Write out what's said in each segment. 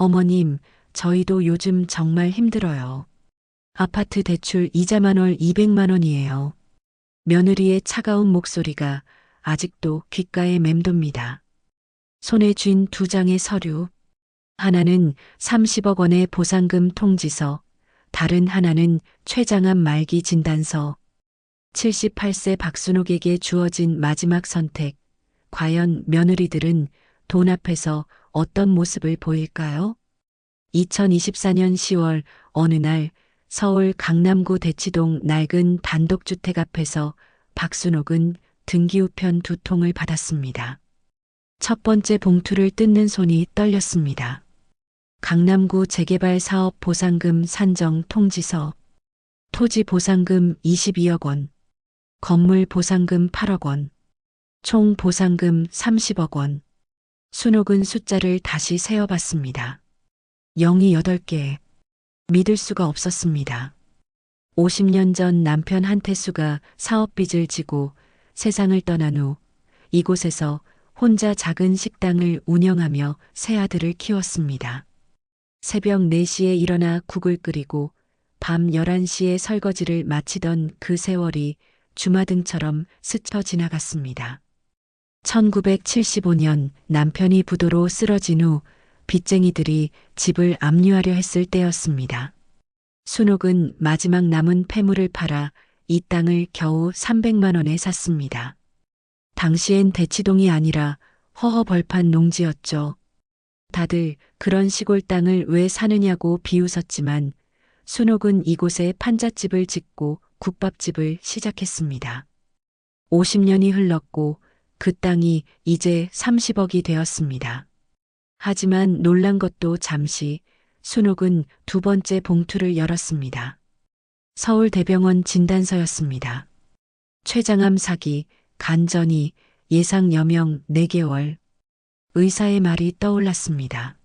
어머님, 저희도 요즘 정말 힘들어요. 아파트 대출 이자만 월 200만 원이에요. 며느리의 차가운 목소리가 아직도 귓가에 맴돕니다. 손에 쥔 두 장의 서류. 하나는 30억 원의 보상금 통지서, 다른 하나는 췌장암 말기 진단서. 78세 박순옥에게 주어진 마지막 선택. 과연 며느리들은 돈 앞에서 어떤 모습을 보일까요? 2024년 10월 어느 날 서울 강남구 대치동 낡은 단독주택 앞에서 박순옥은 등기우편 두 통을 받았습니다. 첫 번째 봉투를 뜯는 손이 떨렸습니다. 강남구 재개발 사업 보상금 산정 통지서, 토지 보상금 22억 원, 건물 보상금 8억 원, 총 보상금 30억 원. 순옥은 숫자를 다시 세어봤습니다. 0이 8개. 믿을 수가 없었습니다. 50년 전 남편 한태수가 사업빚을 지고 세상을 떠난 후 이곳에서 혼자 작은 식당을 운영하며 세 아들을 키웠습니다. 새벽 4시에 일어나 국을 끓이고 밤 11시에 설거지를 마치던 그 세월이 주마등처럼 스쳐 지나갔습니다. 1975년 남편이 부도로 쓰러진 후 빚쟁이들이 집을 압류하려 했을 때였습니다. 순옥은 마지막 남은 폐물을 팔아 이 땅을 겨우 300만 원에 샀습니다. 당시엔 대치동이 아니라 허허벌판 농지였죠. 다들 그런 시골 땅을 왜 사느냐고 비웃었지만 순옥은 이곳에 판잣집을 짓고 국밥집을 시작했습니다. 50년이 흘렀고 그 땅이 이제 30억이 되었습니다. 하지만 놀란 것도 잠시, 순옥은 두 번째 봉투를 열었습니다. 서울대병원 진단서였습니다. 췌장암 사기, 간전이, 예상 여명 4개월. 의사의 말이 떠올랐습니다.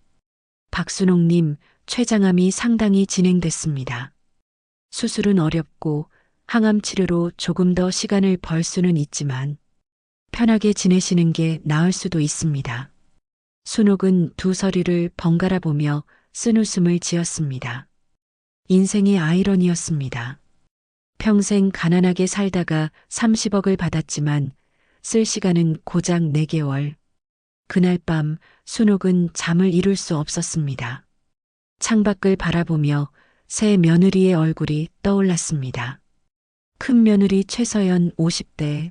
박순옥님, 췌장암이 상당히 진행됐습니다. 수술은 어렵고 항암 치료로 조금 더 시간을 벌 수는 있지만 편하게 지내시는 게 나을 수도 있습니다. 순옥은 두 서류를 번갈아 보며 쓴웃음을 지었습니다. 인생의 아이러니였습니다. 평생 가난하게 살다가 30억을 받았지만 쓸 시간은 고작 4개월. 그날 밤 순옥은 잠을 이룰 수 없었습니다. 창밖을 바라보며 새 며느리의 얼굴이 떠올랐습니다. 큰 며느리 최서연 50대,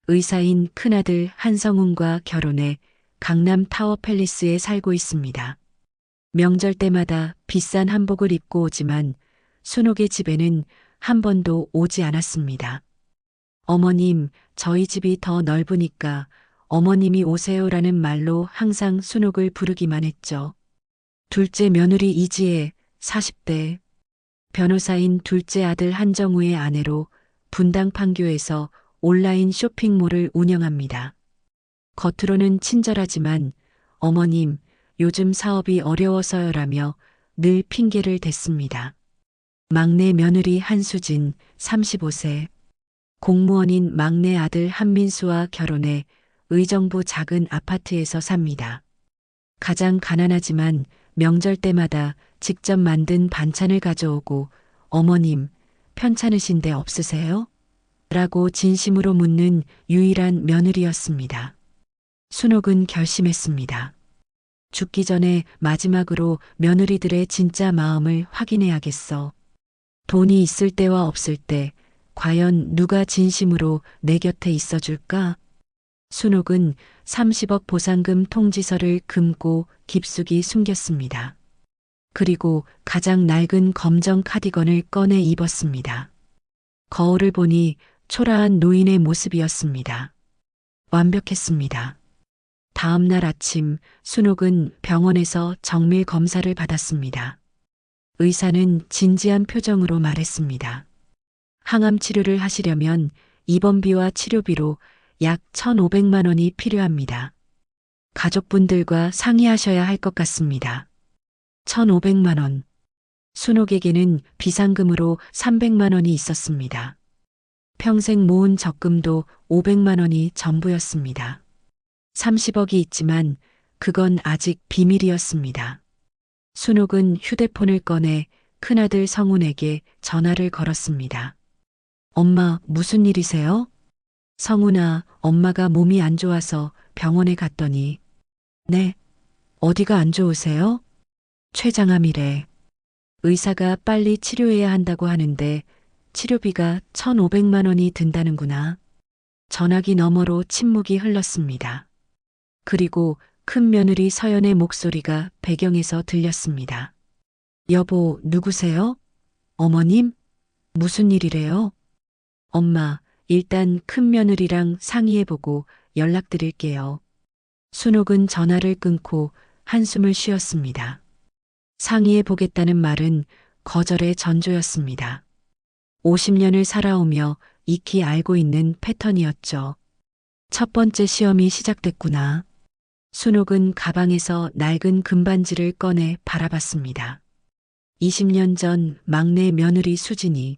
의사인 큰아들 한성훈과 결혼해 강남 타워 팰리스에 살고 있습니다. 명절 때마다 비싼 한복을 입고 오지만 순옥의 집에는 한 번도 오지 않았습니다. 어머님, 저희 집이 더 넓으니까 어머님이 오세요라는 말로 항상 순옥을 부르기만 했죠. 둘째 며느리 이지혜, 40대, 변호사인 둘째 아들 한정우의 아내로 분당 판교에서 온라인 쇼핑몰을 운영합니다. 겉으로는 친절하지만 어머님, 요즘 사업이 어려워서요라며 늘 핑계를 댔습니다. 막내 며느리 한수진, 35세, 공무원인 막내 아들 한민수와 결혼해 의정부 작은 아파트에서 삽니다. 가장 가난하지만 명절 때마다 직접 만든 반찬을 가져오고 어머님, 편찮으신 데 없으세요? 라고 진심으로 묻는 유일한 며느리였습니다. 순옥은 결심했습니다. 죽기 전에 마지막으로 며느리들의 진짜 마음을 확인해야겠어. 돈이 있을 때와 없을 때 과연 누가 진심으로 내 곁에 있어줄까? 순옥은 30억 보상금 통지서를 금고 깊숙이 숨겼습니다. 그리고 가장 낡은 검정 카디건을 꺼내 입었습니다. 거울을 보니 초라한 노인의 모습이었습니다. 완벽했습니다. 다음 날 아침 순옥은 병원에서 정밀 검사를 받았습니다. 의사는 진지한 표정으로 말했습니다. 항암 치료를 하시려면 입원비와 치료비로 약 1,500만 원이 필요합니다. 가족분들과 상의하셔야 할 것 같습니다. 1,500만 원. 순옥에게는 비상금으로 300만 원이 있었습니다. 평생 모은 적금도 500만 원이 전부였습니다. 30억이 있지만 그건 아직 비밀이었습니다. 순옥은 휴대폰을 꺼내 큰아들 성훈에게 전화를 걸었습니다. 엄마, 무슨 일이세요? 성훈아, 엄마가 몸이 안 좋아서 병원에 갔더니. 네, 어디가 안 좋으세요? 췌장암이래. 의사가 빨리 치료해야 한다고 하는데 치료비가 1,500만 원이 든다는구나. 전화기 너머로 침묵이 흘렀습니다. 그리고 큰 며느리 서연의 목소리가 배경에서 들렸습니다. 여보, 누구세요? 어머님? 무슨 일이래요? 엄마, 일단 큰 며느리랑 상의해보고 연락드릴게요. 순옥은 전화를 끊고 한숨을 쉬었습니다. 상의해보겠다는 말은 거절의 전조였습니다. 50년을 살아오며 익히 알고 있는 패턴이었죠. 첫 번째 시험이 시작됐구나. 순옥은 가방에서 낡은 금반지를 꺼내 바라봤습니다. 20년 전 막내 며느리 수진이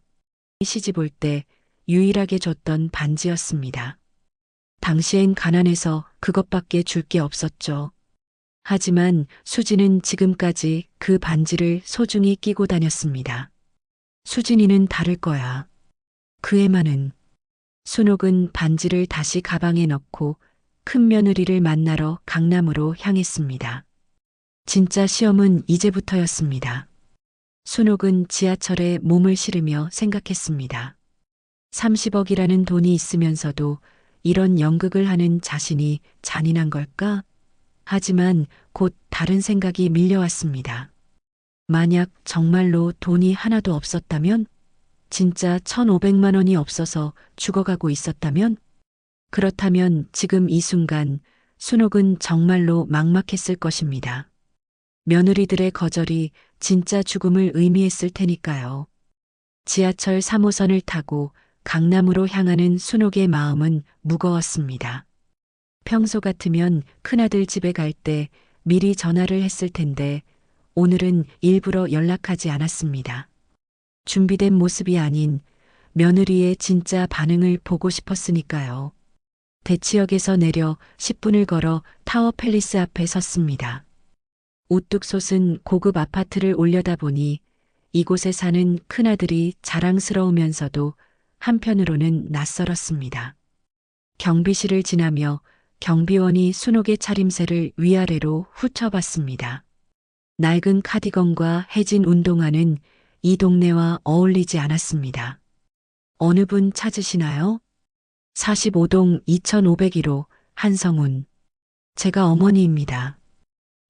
시집 올 때 유일하게 줬던 반지였습니다. 당시엔 가난해서 그것밖에 줄 게 없었죠. 하지만 수진은 지금까지 그 반지를 소중히 끼고 다녔습니다. 수진이는 다를 거야. 그 애만은. 순옥은 반지를 다시 가방에 넣고 큰 며느리를 만나러 강남으로 향했습니다. 진짜 시험은 이제부터였습니다. 순옥은 지하철에 몸을 실으며 생각했습니다. 30억이라는 돈이 있으면서도 이런 연극을 하는 자신이 잔인한 걸까? 하지만 곧 다른 생각이 밀려왔습니다. 만약 정말로 돈이 하나도 없었다면? 진짜 1,500만 원이 없어서 죽어가고 있었다면? 그렇다면 지금 이 순간 순옥은 정말로 막막했을 것입니다. 며느리들의 거절이 진짜 죽음을 의미했을 테니까요. 지하철 3호선을 타고 강남으로 향하는 순옥의 마음은 무거웠습니다. 평소 같으면 큰아들 집에 갈 때 미리 전화를 했을 텐데 오늘은 일부러 연락하지 않았습니다. 준비된 모습이 아닌 며느리의 진짜 반응을 보고 싶었으니까요. 대치역에서 내려 10분을 걸어 타워 팰리스 앞에 섰습니다. 우뚝 솟은 고급 아파트를 올려다보니 이곳에 사는 큰아들이 자랑스러우면서도 한편으로는 낯설었습니다. 경비실을 지나며 경비원이 순옥의 차림새를 위아래로 훑어봤습니다. 낡은 카디건과 해진 운동화는 이 동네와 어울리지 않았습니다. 어느 분 찾으시나요? 45동 2501호 한성훈. 제가 어머니입니다.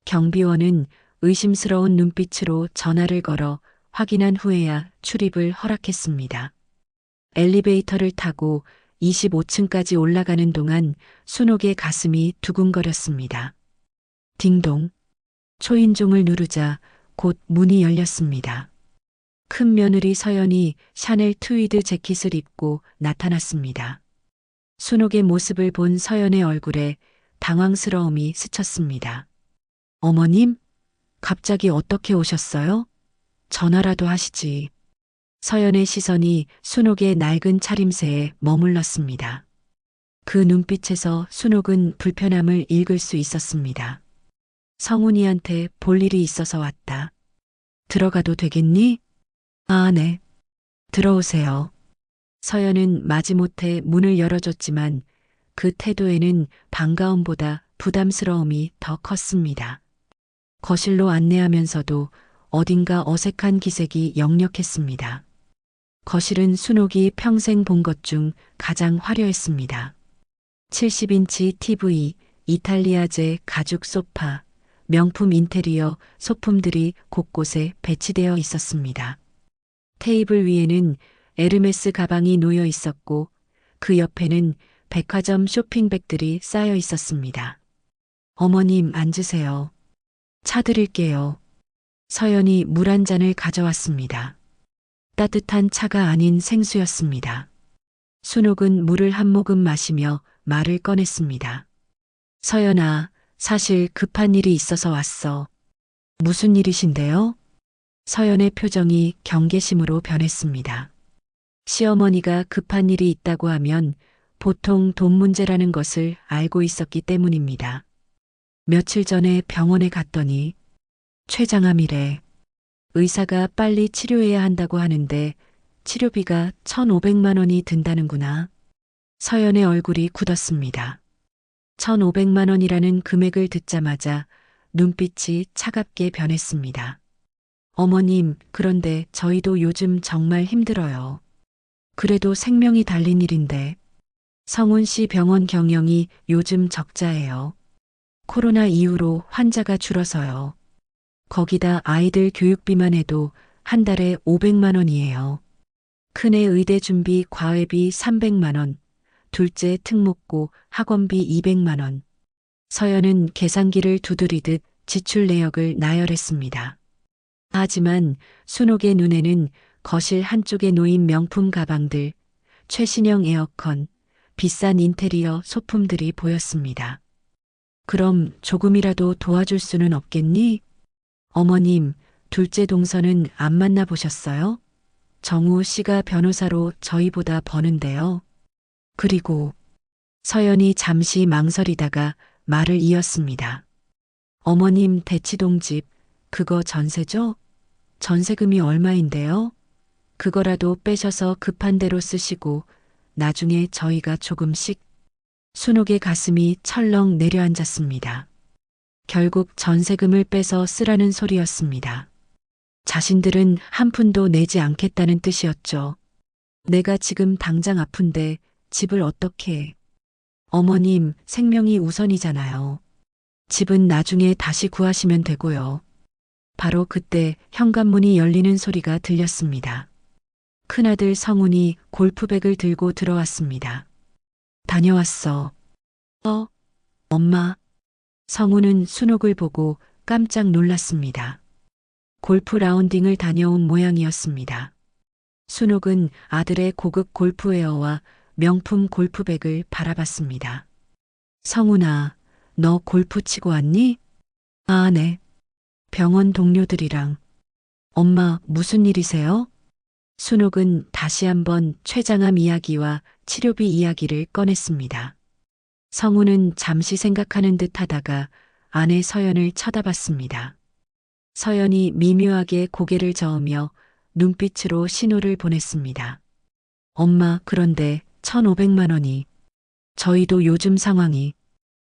경비원은 의심스러운 눈빛으로 전화를 걸어 확인한 후에야 출입을 허락했습니다. 엘리베이터를 타고 25층까지 올라가는 동안 순옥의 가슴이 두근거렸습니다. 딩동. 초인종을 누르자 곧 문이 열렸습니다. 큰 며느리 서연이 샤넬 트위드 재킷을 입고 나타났습니다. 순옥의 모습을 본 서연의 얼굴에 당황스러움이 스쳤습니다. 어머님? 갑자기 어떻게 오셨어요? 전화라도 하시지. 서연의 시선이 순옥의 낡은 차림새에 머물렀습니다. 그 눈빛에서 순옥은 불편함을 읽을 수 있었습니다. 성훈이한테 볼 일이 있어서 왔다. 들어가도 되겠니? 아, 네. 들어오세요. 서연은 마지못해 문을 열어줬지만 그 태도에는 반가움보다 부담스러움이 더 컸습니다. 거실로 안내하면서도 어딘가 어색한 기색이 역력했습니다. 거실은 순옥이 평생 본 것 중 가장 화려했습니다. 70인치 TV, 이탈리아제 가죽 소파, 명품 인테리어 소품들이 곳곳에 배치되어 있었습니다. 테이블 위에는 에르메스 가방이 놓여 있었고 그 옆에는 백화점 쇼핑백들이 쌓여 있었습니다. 어머님 앉으세요. 차 드릴게요. 서연이 물 한 잔을 가져왔습니다. 따뜻한 차가 아닌 생수였습니다. 순옥은 물을 한 모금 마시며 말을 꺼냈습니다. 서연아, 사실 급한 일이 있어서 왔어. 무슨 일이신데요? 서연의 표정이 경계심으로 변했습니다. 시어머니가 급한 일이 있다고 하면 보통 돈 문제라는 것을 알고 있었기 때문입니다. 며칠 전에 병원에 갔더니 췌장암이래. 의사가 빨리 치료해야 한다고 하는데 치료비가 1,500만 원이 든다는구나. 서연의 얼굴이 굳었습니다. 1,500만 원이라는 금액을 듣자마자 눈빛이 차갑게 변했습니다. 어머님, 그런데 저희도 요즘 정말 힘들어요. 그래도 생명이 달린 일인데. 성훈 씨 병원 경영이 요즘 적자예요. 코로나 이후로 환자가 줄어서요. 거기다 아이들 교육비만 해도 한 달에 500만 원이에요. 큰애 의대 준비 과외비 300만 원, 둘째 특목고 학원비 200만 원. 서연은 계산기를 두드리듯 지출 내역을 나열했습니다. 하지만 순옥의 눈에는 거실 한쪽에 놓인 명품 가방들, 최신형 에어컨, 비싼 인테리어 소품들이 보였습니다. 그럼 조금이라도 도와줄 수는 없겠니? 어머님, 둘째 동서는 안 만나보셨어요? 정우 씨가 변호사로 저희보다 버는데요. 그리고 서연이 잠시 망설이다가 말을 이었습니다. 어머님 대치동 집, 그거 전세죠? 전세금이 얼마인데요? 그거라도 빼셔서 급한 대로 쓰시고 나중에 저희가 조금씩. 순옥의 가슴이 철렁 내려앉았습니다. 결국 전세금을 빼서 쓰라는 소리였습니다. 자신들은 한 푼도 내지 않겠다는 뜻이었죠. 내가 지금 당장 아픈데 집을 어떻게 해? 어머님, 생명이 우선이잖아요. 집은 나중에 다시 구하시면 되고요. 바로 그때 현관문이 열리는 소리가 들렸습니다. 큰아들 성훈이 골프백을 들고 들어왔습니다. 다녀왔어. 엄마. 성훈은 순옥을 보고 깜짝 놀랐습니다. 골프 라운딩을 다녀온 모양이었습니다. 순옥은 아들의 고급 골프웨어와 명품 골프백을 바라봤습니다. 성훈아, 너 골프 치고 왔니? 아, 네. 병원 동료들이랑. 엄마, 무슨 일이세요? 순옥은 다시 한번 췌장암 이야기와 치료비 이야기를 꺼냈습니다. 성훈은 잠시 생각하는 듯 하다가 아내 서연을 쳐다봤습니다. 서연이 미묘하게 고개를 저으며 눈빛으로 신호를 보냈습니다. 엄마, 그런데 1,500만 원이. 저희도 요즘 상황이.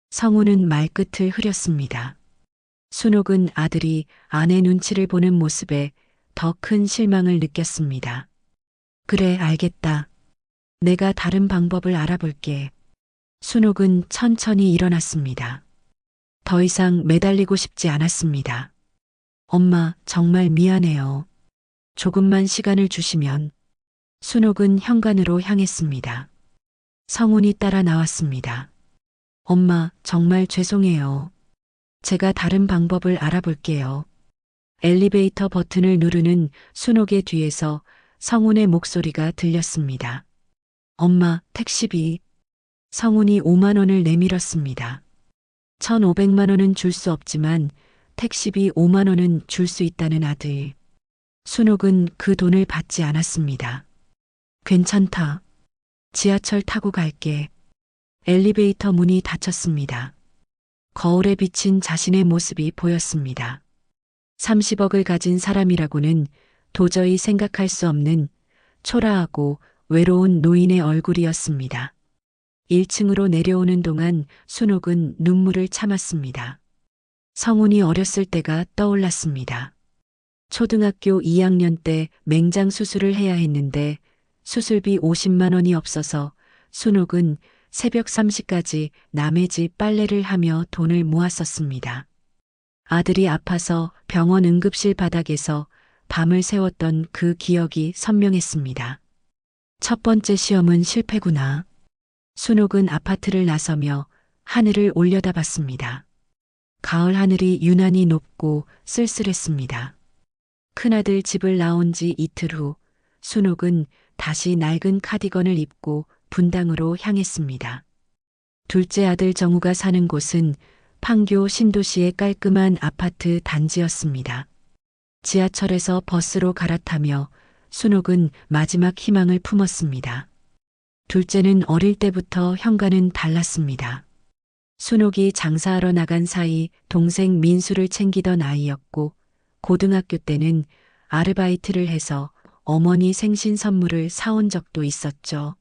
성훈은 말끝을 흐렸습니다. 순옥은 아들이 아내 눈치를 보는 모습에 더 큰 실망을 느꼈습니다. 그래, 알겠다. 내가 다른 방법을 알아볼게. 순옥은 천천히 일어났습니다. 더 이상 매달리고 싶지 않았습니다. 엄마, 정말 미안해요. 조금만 시간을 주시면. 순옥은 현관으로 향했습니다. 성훈이 따라 나왔습니다. 엄마, 정말 죄송해요. 제가 다른 방법을 알아볼게요. 엘리베이터 버튼을 누르는 순옥의 뒤에서 성훈의 목소리가 들렸습니다. 엄마, 택시비. 성훈이 5만 원을 내밀었습니다. 1,500만 원은 줄 수 없지만 택시비 5만 원은 줄 수 있다는 아들. 순옥은 그 돈을 받지 않았습니다. 괜찮다. 지하철 타고 갈게. 엘리베이터 문이 닫혔습니다. 거울에 비친 자신의 모습이 보였습니다. 30억을 가진 사람이라고는 도저히 생각할 수 없는 초라하고 외로운 노인의 얼굴이었습니다. 1층으로 내려오는 동안 순옥은 눈물을 참았습니다. 성훈이 어렸을 때가 떠올랐습니다. 초등학교 2학년 때 맹장 수술을 해야 했는데 수술비 50만 원이 없어서 순옥은 새벽 3시까지 남의 집 빨래를 하며 돈을 모았었습니다. 아들이 아파서 병원 응급실 바닥에서 밤을 새웠던 그 기억이 선명했습니다. 첫 번째 시험은 실패구나. 순옥은 아파트를 나서며 하늘을 올려다봤습니다. 가을 하늘이 유난히 높고 쓸쓸했습니다. 큰아들 집을 나온 지 이틀 후 순옥은 다시 낡은 카디건을 입고 분당으로 향했습니다. 둘째 아들 정우가 사는 곳은 판교 신도시의 깔끔한 아파트 단지였습니다. 지하철에서 버스로 갈아타며 순옥은 마지막 희망을 품었습니다. 둘째는 어릴 때부터 현관은 달랐습니다. 순옥이 장사하러 나간 사이 동생 민수를 챙기던 아이였고 고등학교 때는 아르바이트를 해서 어머니 생신 선물을 사온 적도 있었죠.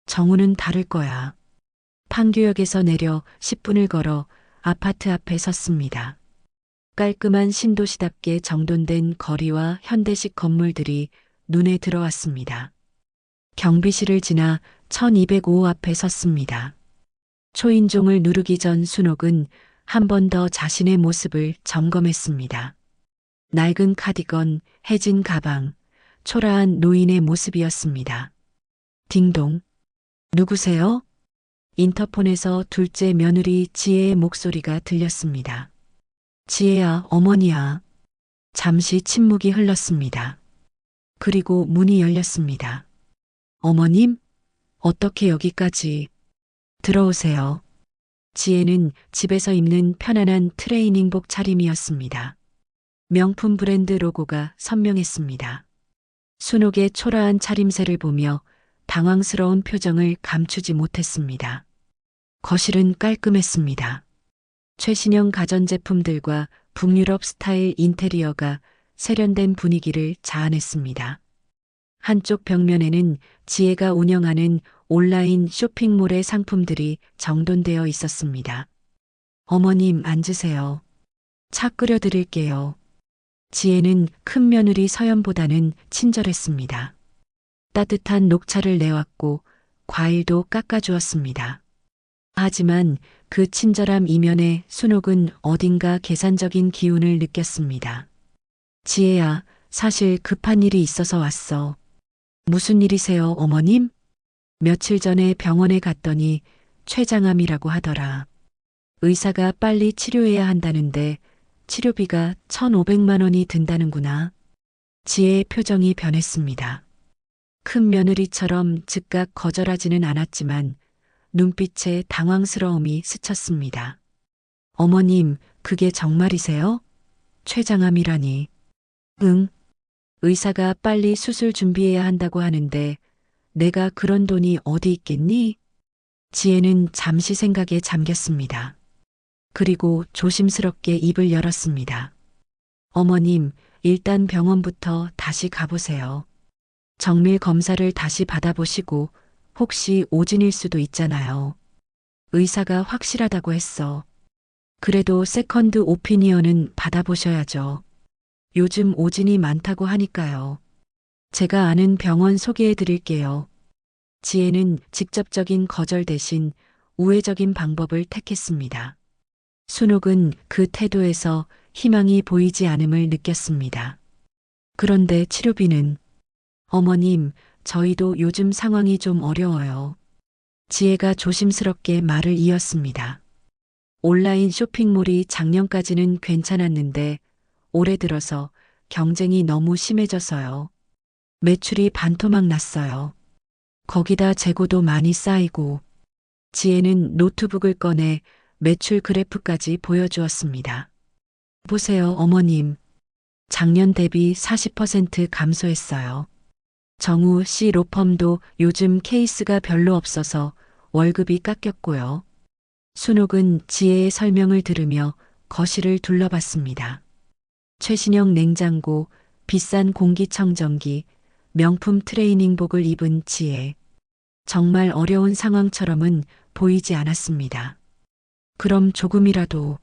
정우는 다를 거야. 판교역에서 내려 10분을 걸어 아파트 앞에 섰습니다. 깔끔한 신도시답게 정돈된 거리와 현대식 건물들이 눈에 들어왔습니다. 경비실을 지나 1205 앞에 섰습니다. 초인종을 누르기 전 순옥은 한 번 더 자신의 모습을 점검했습니다. 낡은 카디건, 해진 가방, 초라한 노인의 모습이었습니다. 딩동. 누구세요? 인터폰에서 둘째 며느리 지혜의 목소리가 들렸습니다. 지혜야, 어머니야. 잠시 침묵이 흘렀습니다. 그리고 문이 열렸습니다. 어머님? 어떻게 여기까지? 들어오세요. 지혜는 집에서 입는 편안한 트레이닝복 차림이었습니다. 명품 브랜드 로고가 선명했습니다. 순옥의 초라한 차림새를 보며 당황스러운 표정을 감추지 못했습니다. 거실은 깔끔했습니다. 최신형 가전제품들과 북유럽 스타일 인테리어가 세련된 분위기를 자아냈습니다. 한쪽 벽면에는 지혜가 운영하는 온라인 쇼핑몰의 상품들이 정돈되어 있었습니다. 어머님 앉으세요. 차 끓여 드릴게요. 지혜는 큰 며느리 서연보다는 친절했습니다. 따뜻한 녹차를 내왔고 과일도 깎아주었습니다. 하지만 그 친절함 이면에 순옥은 어딘가 계산적인 기운을 느꼈습니다. 지혜야, 사실 급한 일이 있어서 왔어. 무슨 일이세요, 어머님? 며칠 전에 병원에 갔더니 췌장암이라고 하더라. 의사가 빨리 치료해야 한다는데 치료비가 1,500만 원이 든다는구나. 지혜의 표정이 변했습니다. 큰 며느리처럼 즉각 거절하지는 않았지만 눈빛에 당황스러움이 스쳤습니다. 어머님, 그게 정말이세요? 췌장암이라니. 응. 의사가 빨리 수술 준비해야 한다고 하는데 내가 그런 돈이 어디 있겠니? 지혜는 잠시 생각에 잠겼습니다. 그리고 조심스럽게 입을 열었습니다. 어머님, 일단 병원부터 다시 가보세요. 정밀 검사를 다시 받아보시고 혹시 오진일 수도 있잖아요. 의사가 확실하다고 했어. 그래도 세컨드 오피니언은 받아보셔야죠. 요즘 오진이 많다고 하니까요. 제가 아는 병원 소개해 드릴게요. 지혜는 직접적인 거절 대신 우회적인 방법을 택했습니다. 순옥은 그 태도에서 희망이 보이지 않음을 느꼈습니다. 그런데 치료비는? 어머님, 저희도 요즘 상황이 좀 어려워요. 지혜가 조심스럽게 말을 이었습니다. 온라인 쇼핑몰이 작년까지는 괜찮았는데 올해 들어서 경쟁이 너무 심해져서요. 매출이 반토막 났어요. 거기다 재고도 많이 쌓이고. 지혜는 노트북을 꺼내 매출 그래프까지 보여주었습니다. 보세요, 어머님. 작년 대비 40% 감소했어요. 정우 씨 로펌도 요즘 케이스가 별로 없어서 월급이 깎였고요. 순옥은 지혜의 설명을 들으며 거실을 둘러봤습니다. 최신형 냉장고, 비싼 공기청정기, 명품 트레이닝복을 입은 지혜. 정말 어려운 상황처럼은 보이지 않았습니다. 그럼 조금이라도.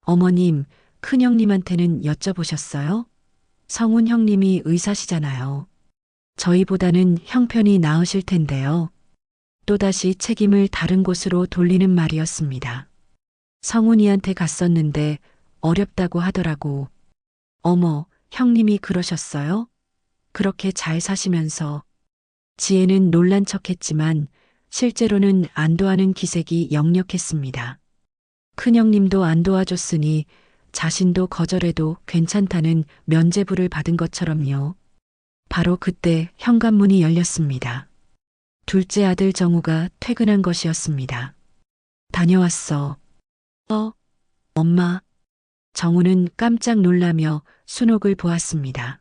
어머님, 큰형님한테는 여쭤보셨어요? 성훈 형님이 의사시잖아요. 저희보다는 형편이 나으실 텐데요. 또다시 책임을 다른 곳으로 돌리는 말이었습니다. 성훈이한테 갔었는데 어렵다고 하더라고. 어머, 형님이 그러셨어요? 그렇게 잘 사시면서. 지혜는 놀란 척했지만 실제로는 안도하는 기색이 역력했습니다. 큰형님도 안 도와줬으니 자신도 거절해도 괜찮다는 면죄부를 받은 것처럼요. 바로 그때 현관문이 열렸습니다. 둘째 아들 정우가 퇴근한 것이었습니다. 다녀왔어. 엄마. 정우는 깜짝 놀라며 순옥을 보았습니다.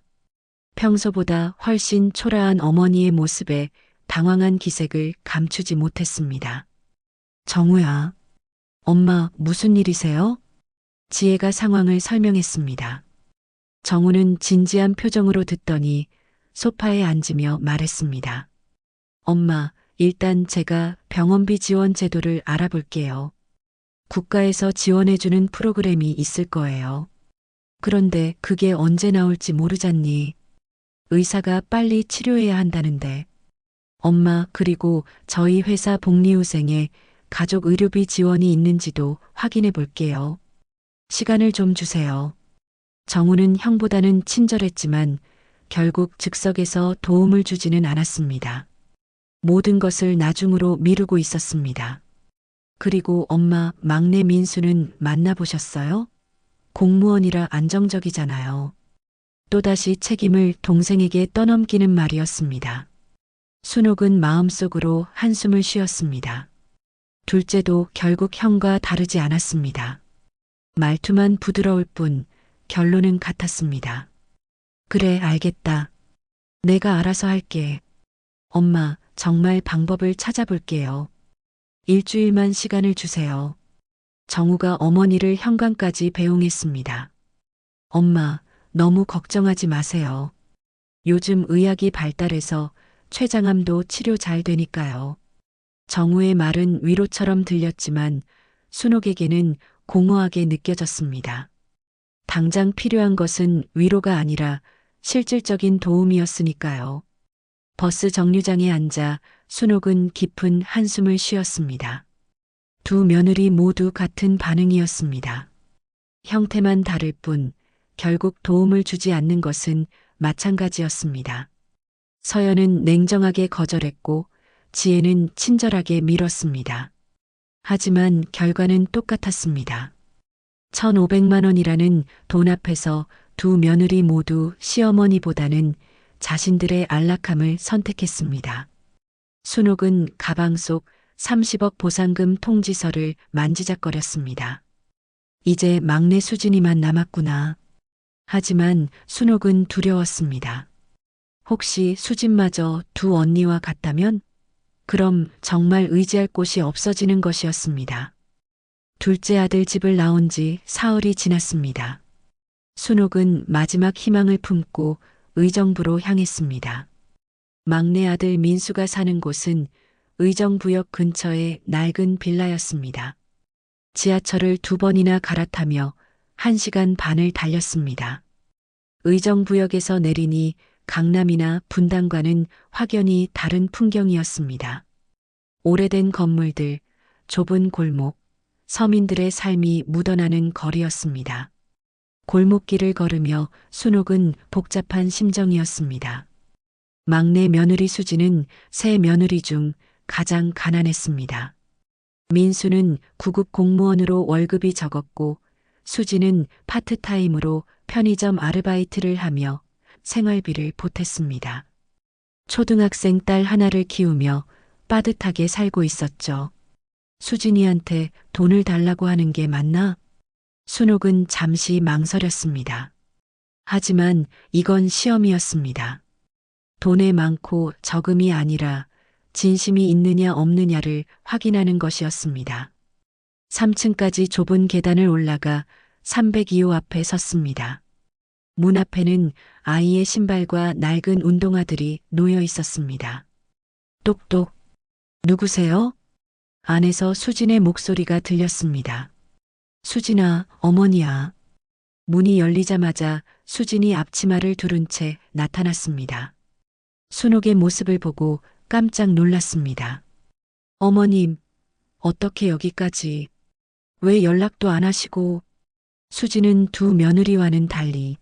평소보다 훨씬 초라한 어머니의 모습에 당황한 기색을 감추지 못했습니다. 정우야. 엄마, 무슨 일이세요? 지혜가 상황을 설명했습니다. 정우는 진지한 표정으로 듣더니 소파에 앉으며 말했습니다. 엄마, 일단 제가 병원비 지원 제도를 알아볼게요. 국가에서 지원해주는 프로그램이 있을 거예요. 그런데 그게 언제 나올지 모르잖니. 의사가 빨리 치료해야 한다는데. 엄마, 그리고 저희 회사 복리후생에 가족 의료비 지원이 있는지도 확인해 볼게요. 시간을 좀 주세요. 정우는 형보다는 친절했지만 결국 즉석에서 도움을 주지는 않았습니다. 모든 것을 나중으로 미루고 있었습니다. 그리고 엄마, 막내 민수는 만나보셨어요? 공무원이라 안정적이잖아요. 또다시 책임을 동생에게 떠넘기는 말이었습니다. 순옥은 마음속으로 한숨을 쉬었습니다. 둘째도 결국 형과 다르지 않았습니다. 말투만 부드러울 뿐 결론은 같았습니다. 그래, 알겠다. 내가 알아서 할게. 엄마, 정말 방법을 찾아볼게요. 일주일만 시간을 주세요. 정우가 어머니를 현관까지 배웅했습니다. 엄마, 너무 걱정하지 마세요. 요즘 의학이 발달해서 췌장암도 치료 잘 되니까요. 정우의 말은 위로처럼 들렸지만 순옥에게는 공허하게 느껴졌습니다. 당장 필요한 것은 위로가 아니라 실질적인 도움이었으니까요. 버스 정류장에 앉아 순옥은 깊은 한숨을 쉬었습니다. 두 며느리 모두 같은 반응이었습니다. 형태만 다를 뿐 결국 도움을 주지 않는 것은 마찬가지였습니다. 서연은 냉정하게 거절했고 지혜는 친절하게 밀었습니다. 하지만 결과는 똑같았습니다. 1,500만 원이라는 돈 앞에서 두 며느리 모두 시어머니보다는 자신들의 안락함을 선택했습니다. 순옥은 가방 속 30억 보상금 통지서를 만지작거렸습니다. 이제 막내 수진이만 남았구나. 하지만 순옥은 두려웠습니다. 혹시 수진마저 두 언니와 같다면? 그럼 정말 의지할 곳이 없어지는 것이었습니다. 둘째 아들 집을 나온 지 사흘이 지났습니다. 순옥은 마지막 희망을 품고 의정부로 향했습니다. 막내 아들 민수가 사는 곳은 의정부역 근처의 낡은 빌라였습니다. 지하철을 2번이나 갈아타며 1시간 반을 달렸습니다. 의정부역에서 내리니 강남이나 분당과는 확연히 다른 풍경이었습니다. 오래된 건물들, 좁은 골목, 서민들의 삶이 묻어나는 거리였습니다. 골목길을 걸으며 순옥은 복잡한 심정이었습니다. 막내 며느리 수지는 세 며느리 중 가장 가난했습니다. 민수는 구급 공무원으로 월급이 적었고 수지는 파트타임으로 편의점 아르바이트를 하며 생활비를 보탰습니다. 초등학생 딸 하나를 키우며 빠듯하게 살고 있었죠. 수진이한테 돈을 달라고 하는 게 맞나? 순옥은 잠시 망설였습니다. 하지만 이건 시험이었습니다. 돈에 많고 적음이 아니라 진심이 있느냐 없느냐를 확인하는 것이었습니다. 3층까지 좁은 계단을 올라가 302호 앞에 섰습니다. 문 앞에는 아이의 신발과 낡은 운동화들이 놓여 있었습니다. 똑똑. 누구세요? 안에서 수진의 목소리가 들렸습니다. 수진아, 어머니야. 문이 열리자마자 수진이 앞치마를 두른 채 나타났습니다. 순옥의 모습을 보고 깜짝 놀랐습니다. 어머님, 어떻게 여기까지? 왜 연락도 안 하시고? 수진은 두 며느리와는 달리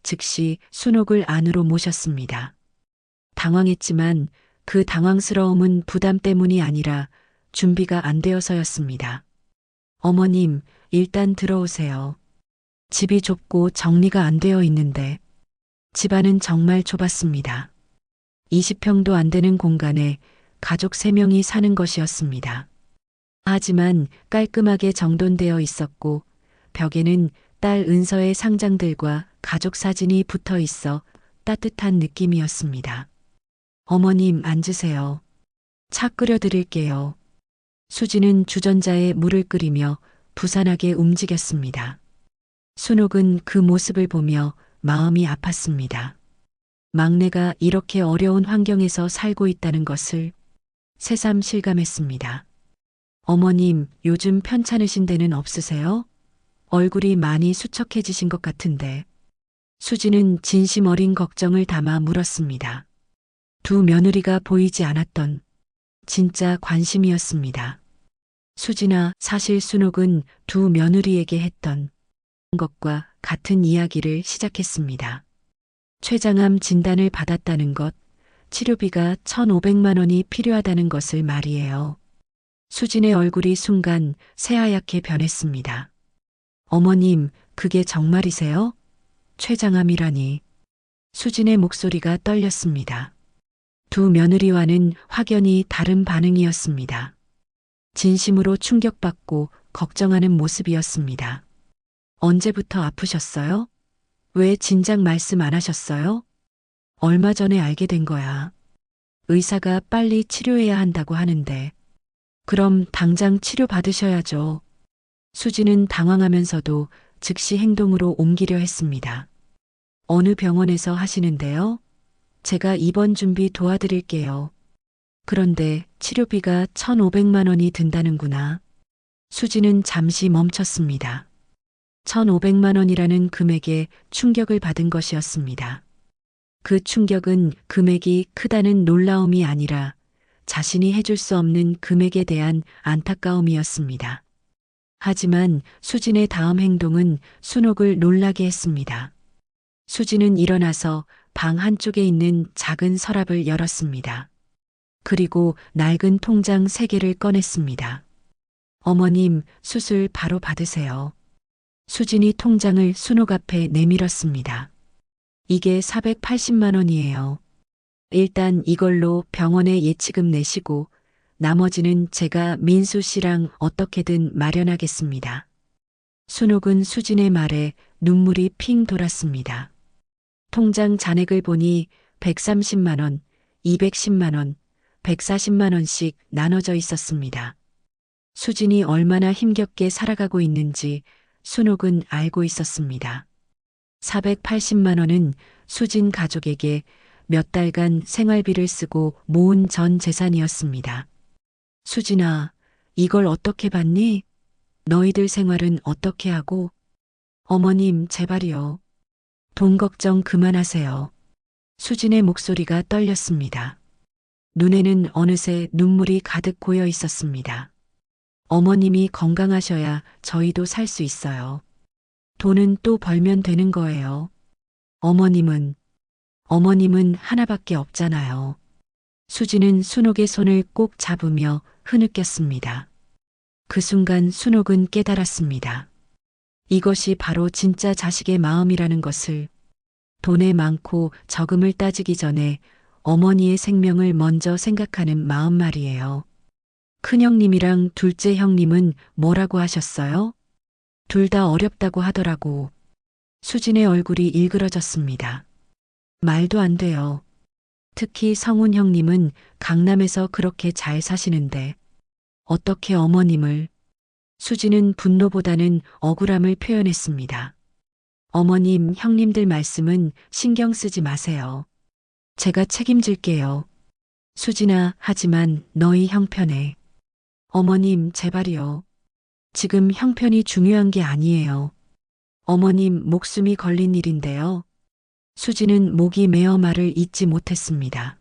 즉시 순옥을 안으로 모셨습니다. 당황했지만 그 당황스러움은 부담 때문이 아니라 준비가 안 되어서였습니다. 어머님, 일단 들어오세요. 집이 좁고 정리가 안 되어 있는데 집안은 정말 좁았습니다. 20평도 안 되는 공간에 가족 3명이 사는 것이었습니다. 하지만 깔끔하게 정돈되어 있었고 벽에는 딸 은서의 상장들과 가족 사진이 붙어 있어 따뜻한 느낌이었습니다. 어머님, 앉으세요. 차 끓여 드릴게요. 수지는 주전자에 물을 끓이며 부산하게 움직였습니다. 순옥은 그 모습을 보며 마음이 아팠습니다. 막내가 이렇게 어려운 환경에서 살고 있다는 것을 새삼 실감했습니다. 어머님, 요즘 편찮으신 데는 없으세요? 얼굴이 많이 수척해지신 것 같은데. 수지는 진심 어린 걱정을 담아 물었습니다. 두 며느리가 보이지 않았던 진짜 관심이었습니다. 수지나 사실 순옥은 두 며느리에게 했던 것과 같은 이야기를 시작했습니다. 췌장암 진단을 받았다는 것, 치료비가 1,500만 원이 필요하다는 것을 말이에요. 수진의 얼굴이 순간 새하얗게 변했습니다. 어머님, 그게 정말이세요? 췌장암이라니. 수진의 목소리가 떨렸습니다. 두 며느리와는 확연히 다른 반응이었습니다. 진심으로 충격받고 걱정하는 모습이었습니다. 언제부터 아프셨어요? 왜 진작 말씀 안 하셨어요? 얼마 전에 알게 된 거야. 의사가 빨리 치료해야 한다고 하는데. 그럼 당장 치료 받으셔야죠. 수지는 당황하면서도 즉시 행동으로 옮기려 했습니다. 어느 병원에서 하시는데요? 제가 입원 준비 도와드릴게요. 그런데 치료비가 1,500만 원이 든다는구나. 수지는 잠시 멈췄습니다. 1,500만 원이라는 금액에 충격을 받은 것이었습니다. 그 충격은 금액이 크다는 놀라움이 아니라 자신이 해줄 수 없는 금액에 대한 안타까움이었습니다. 하지만 수진의 다음 행동은 순옥을 놀라게 했습니다. 수진은 일어나서 방 한쪽에 있는 작은 서랍을 열었습니다. 그리고 낡은 통장 3개를 꺼냈습니다. 어머님, 수술 바로 받으세요. 수진이 통장을 순옥 앞에 내밀었습니다. 이게 480만 원이에요. 일단 이걸로 병원에 예치금 내시고 나머지는 제가 민수 씨랑 어떻게든 마련하겠습니다. 순옥은 수진의 말에 눈물이 핑 돌았습니다. 통장 잔액을 보니 130만 원, 210만 원, 140만 원씩 나눠져 있었습니다. 수진이 얼마나 힘겹게 살아가고 있는지 순옥은 알고 있었습니다. 480만 원은 수진 가족에게 몇 달간 생활비를 쓰고 모은 전 재산이었습니다. 수진아, 이걸 어떻게 받니? 너희들 생활은 어떻게 하고? 어머님, 제발이요. 돈 걱정 그만하세요. 수진의 목소리가 떨렸습니다. 눈에는 어느새 눈물이 가득 고여 있었습니다. 어머님이 건강하셔야 저희도 살 수 있어요. 돈은 또 벌면 되는 거예요. 어머님은 하나밖에 없잖아요. 수지는 순옥의 손을 꼭 잡으며 흐느꼈습니다. 그 순간 순옥은 깨달았습니다. 이것이 바로 진짜 자식의 마음이라는 것을. 돈에 많고 적음을 따지기 전에 어머니의 생명을 먼저 생각하는 마음 말이에요. 큰형님이랑 둘째 형님은 뭐라고 하셨어요? 둘 다 어렵다고 하더라고. 수진의 얼굴이 일그러졌습니다. 말도 안 돼요. 특히 성훈 형님은 강남에서 그렇게 잘 사시는데 어떻게 어머님을. 수진은 분노보다는 억울함을 표현했습니다. 어머님, 형님들 말씀은 신경 쓰지 마세요. 제가 책임질게요. 수진아, 하지만 너희 형편에. 어머님, 제발이요. 지금 형편이 중요한 게 아니에요. 어머님 목숨이 걸린 일인데요. 수진은 목이 메어 말을 잇지 못했습니다.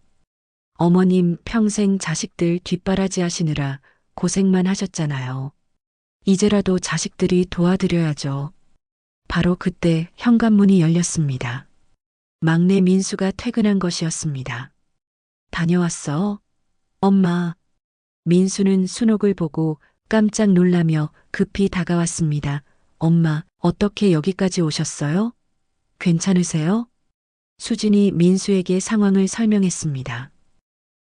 어머님 평생 자식들 뒷바라지 하시느라 고생만 하셨잖아요. 이제라도 자식들이 도와드려야죠. 바로 그때 현관문이 열렸습니다. 막내 민수가 퇴근한 것이었습니다. 다녀왔어? 엄마. 민수는 순옥을 보고 깜짝 놀라며 급히 다가왔습니다. 엄마, 어떻게 여기까지 오셨어요? 괜찮으세요? 수진이 민수에게 상황을 설명했습니다.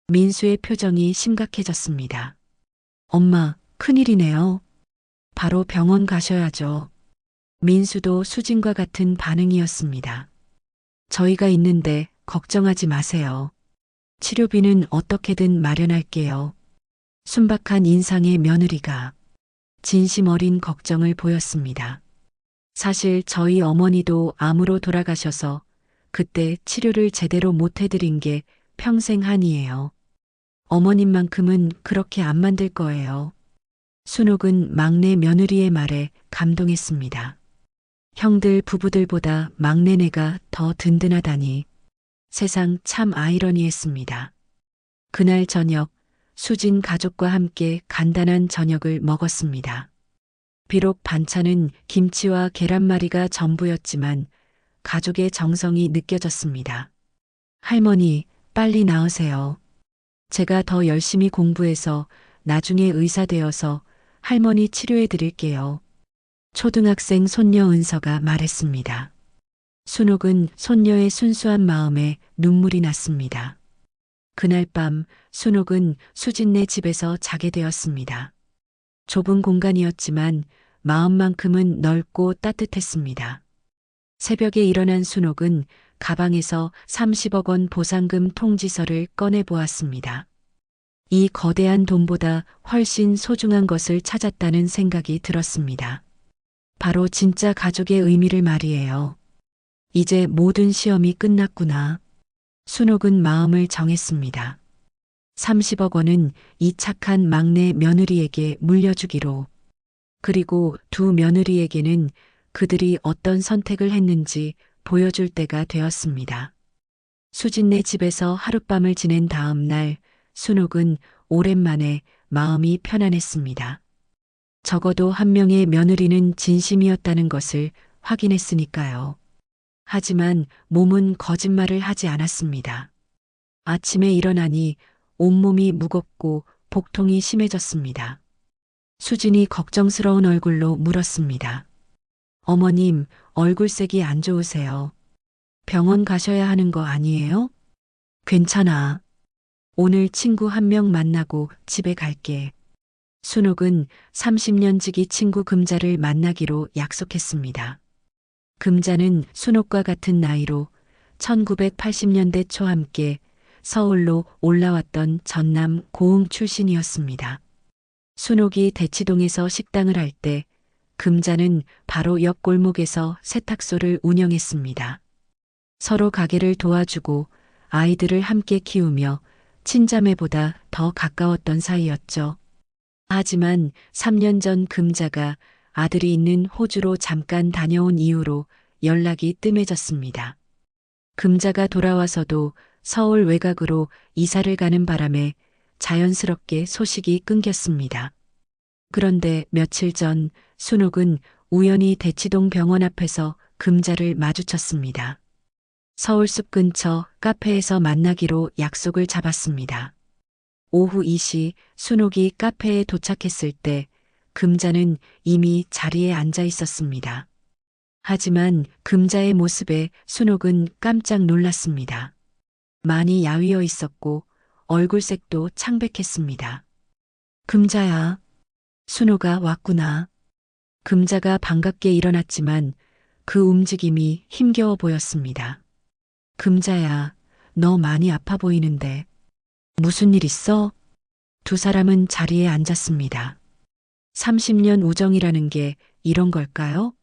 민수의 표정이 심각해졌습니다. 엄마, 큰일이네요. 바로 병원 가셔야죠. 민수도 수진과 같은 반응이었습니다. 저희가 있는데 걱정하지 마세요. 치료비는 어떻게든 마련할게요. 순박한 인상의 며느리가 진심 어린 걱정을 보였습니다. 사실 저희 어머니도 암으로 돌아가셔서 그때 치료를 제대로 못 해드린 게 평생 한이에요. 어머님만큼은 그렇게 안 만들 거예요. 순옥은 막내 며느리의 말에 감동했습니다. 형들 부부들보다 막내네가 더 든든하다니 세상 참 아이러니했습니다. 그날 저녁 수진 가족과 함께 간단한 저녁을 먹었습니다. 비록 반찬은 김치와 계란말이가 전부였지만 가족의 정성이 느껴졌습니다. 할머니, 빨리 나으세요. 제가 더 열심히 공부해서 나중에 의사 되어서 할머니 치료해 드릴게요. 초등학생 손녀 은서가 말했습니다. 순옥은 손녀의 순수한 마음에 눈물이 났습니다. 그날 밤 순옥은 수진네 집에서 자게 되었습니다. 좁은 공간이었지만 마음만큼은 넓고 따뜻했습니다. 새벽에 일어난 순옥은 가방에서 30억 원 보상금 통지서를 꺼내 보았습니다. 이 거대한 돈보다 훨씬 소중한 것을 찾았다는 생각이 들었습니다. 바로 진짜 가족의 의미를 말이에요. 이제 모든 시험이 끝났구나. 순옥은 마음을 정했습니다. 30억 원은 이 착한 막내 며느리에게 물려주기로. 그리고 두 며느리에게는 그들이 어떤 선택을 했는지 보여줄 때가 되었습니다. 수진네 집에서 하룻밤을 지낸 다음 날 순옥은 오랜만에 마음이 편안했습니다. 적어도 한 명의 며느리는 진심이었다는 것을 확인했으니까요. 하지만 몸은 거짓말을 하지 않았습니다. 아침에 일어나니 온몸이 무겁고 복통이 심해졌습니다. 수진이 걱정스러운 얼굴로 물었습니다. 어머님, 얼굴색이 안 좋으세요. 병원 가셔야 하는 거 아니에요? 괜찮아. 오늘 친구 한 명 만나고 집에 갈게. 순옥은 30년 지기 친구 금자를 만나기로 약속했습니다. 금자는 순옥과 같은 나이로 1980년대 초 함께 서울로 올라왔던 전남 고흥 출신이었습니다. 순옥이 대치동에서 식당을 할 때 금자는 바로 옆 골목에서 세탁소를 운영했습니다. 서로 가게를 도와주고 아이들을 함께 키우며 친자매보다 더 가까웠던 사이였죠. 하지만 3년 전 금자가 아들이 있는 호주로 잠깐 다녀온 이후로 연락이 뜸해졌습니다. 금자가 돌아와서도 서울 외곽으로 이사를 가는 바람에 자연스럽게 소식이 끊겼습니다. 그런데 며칠 전 순옥은 우연히 대치동 병원 앞에서 금자를 마주쳤습니다. 서울숲 근처 카페에서 만나기로 약속을 잡았습니다. 오후 2시 순옥이 카페에 도착했을 때 금자는 이미 자리에 앉아 있었습니다. 하지만 금자의 모습에 순옥은 깜짝 놀랐습니다. 많이 야위어 있었고 얼굴색도 창백했습니다. 금자야, 순옥아 왔구나. 금자가 반갑게 일어났지만 그 움직임이 힘겨워 보였습니다. 금자야, 너 많이 아파 보이는데 무슨 일 있어? 두 사람은 자리에 앉았습니다. 30년 우정이라는 게 이런 걸까요?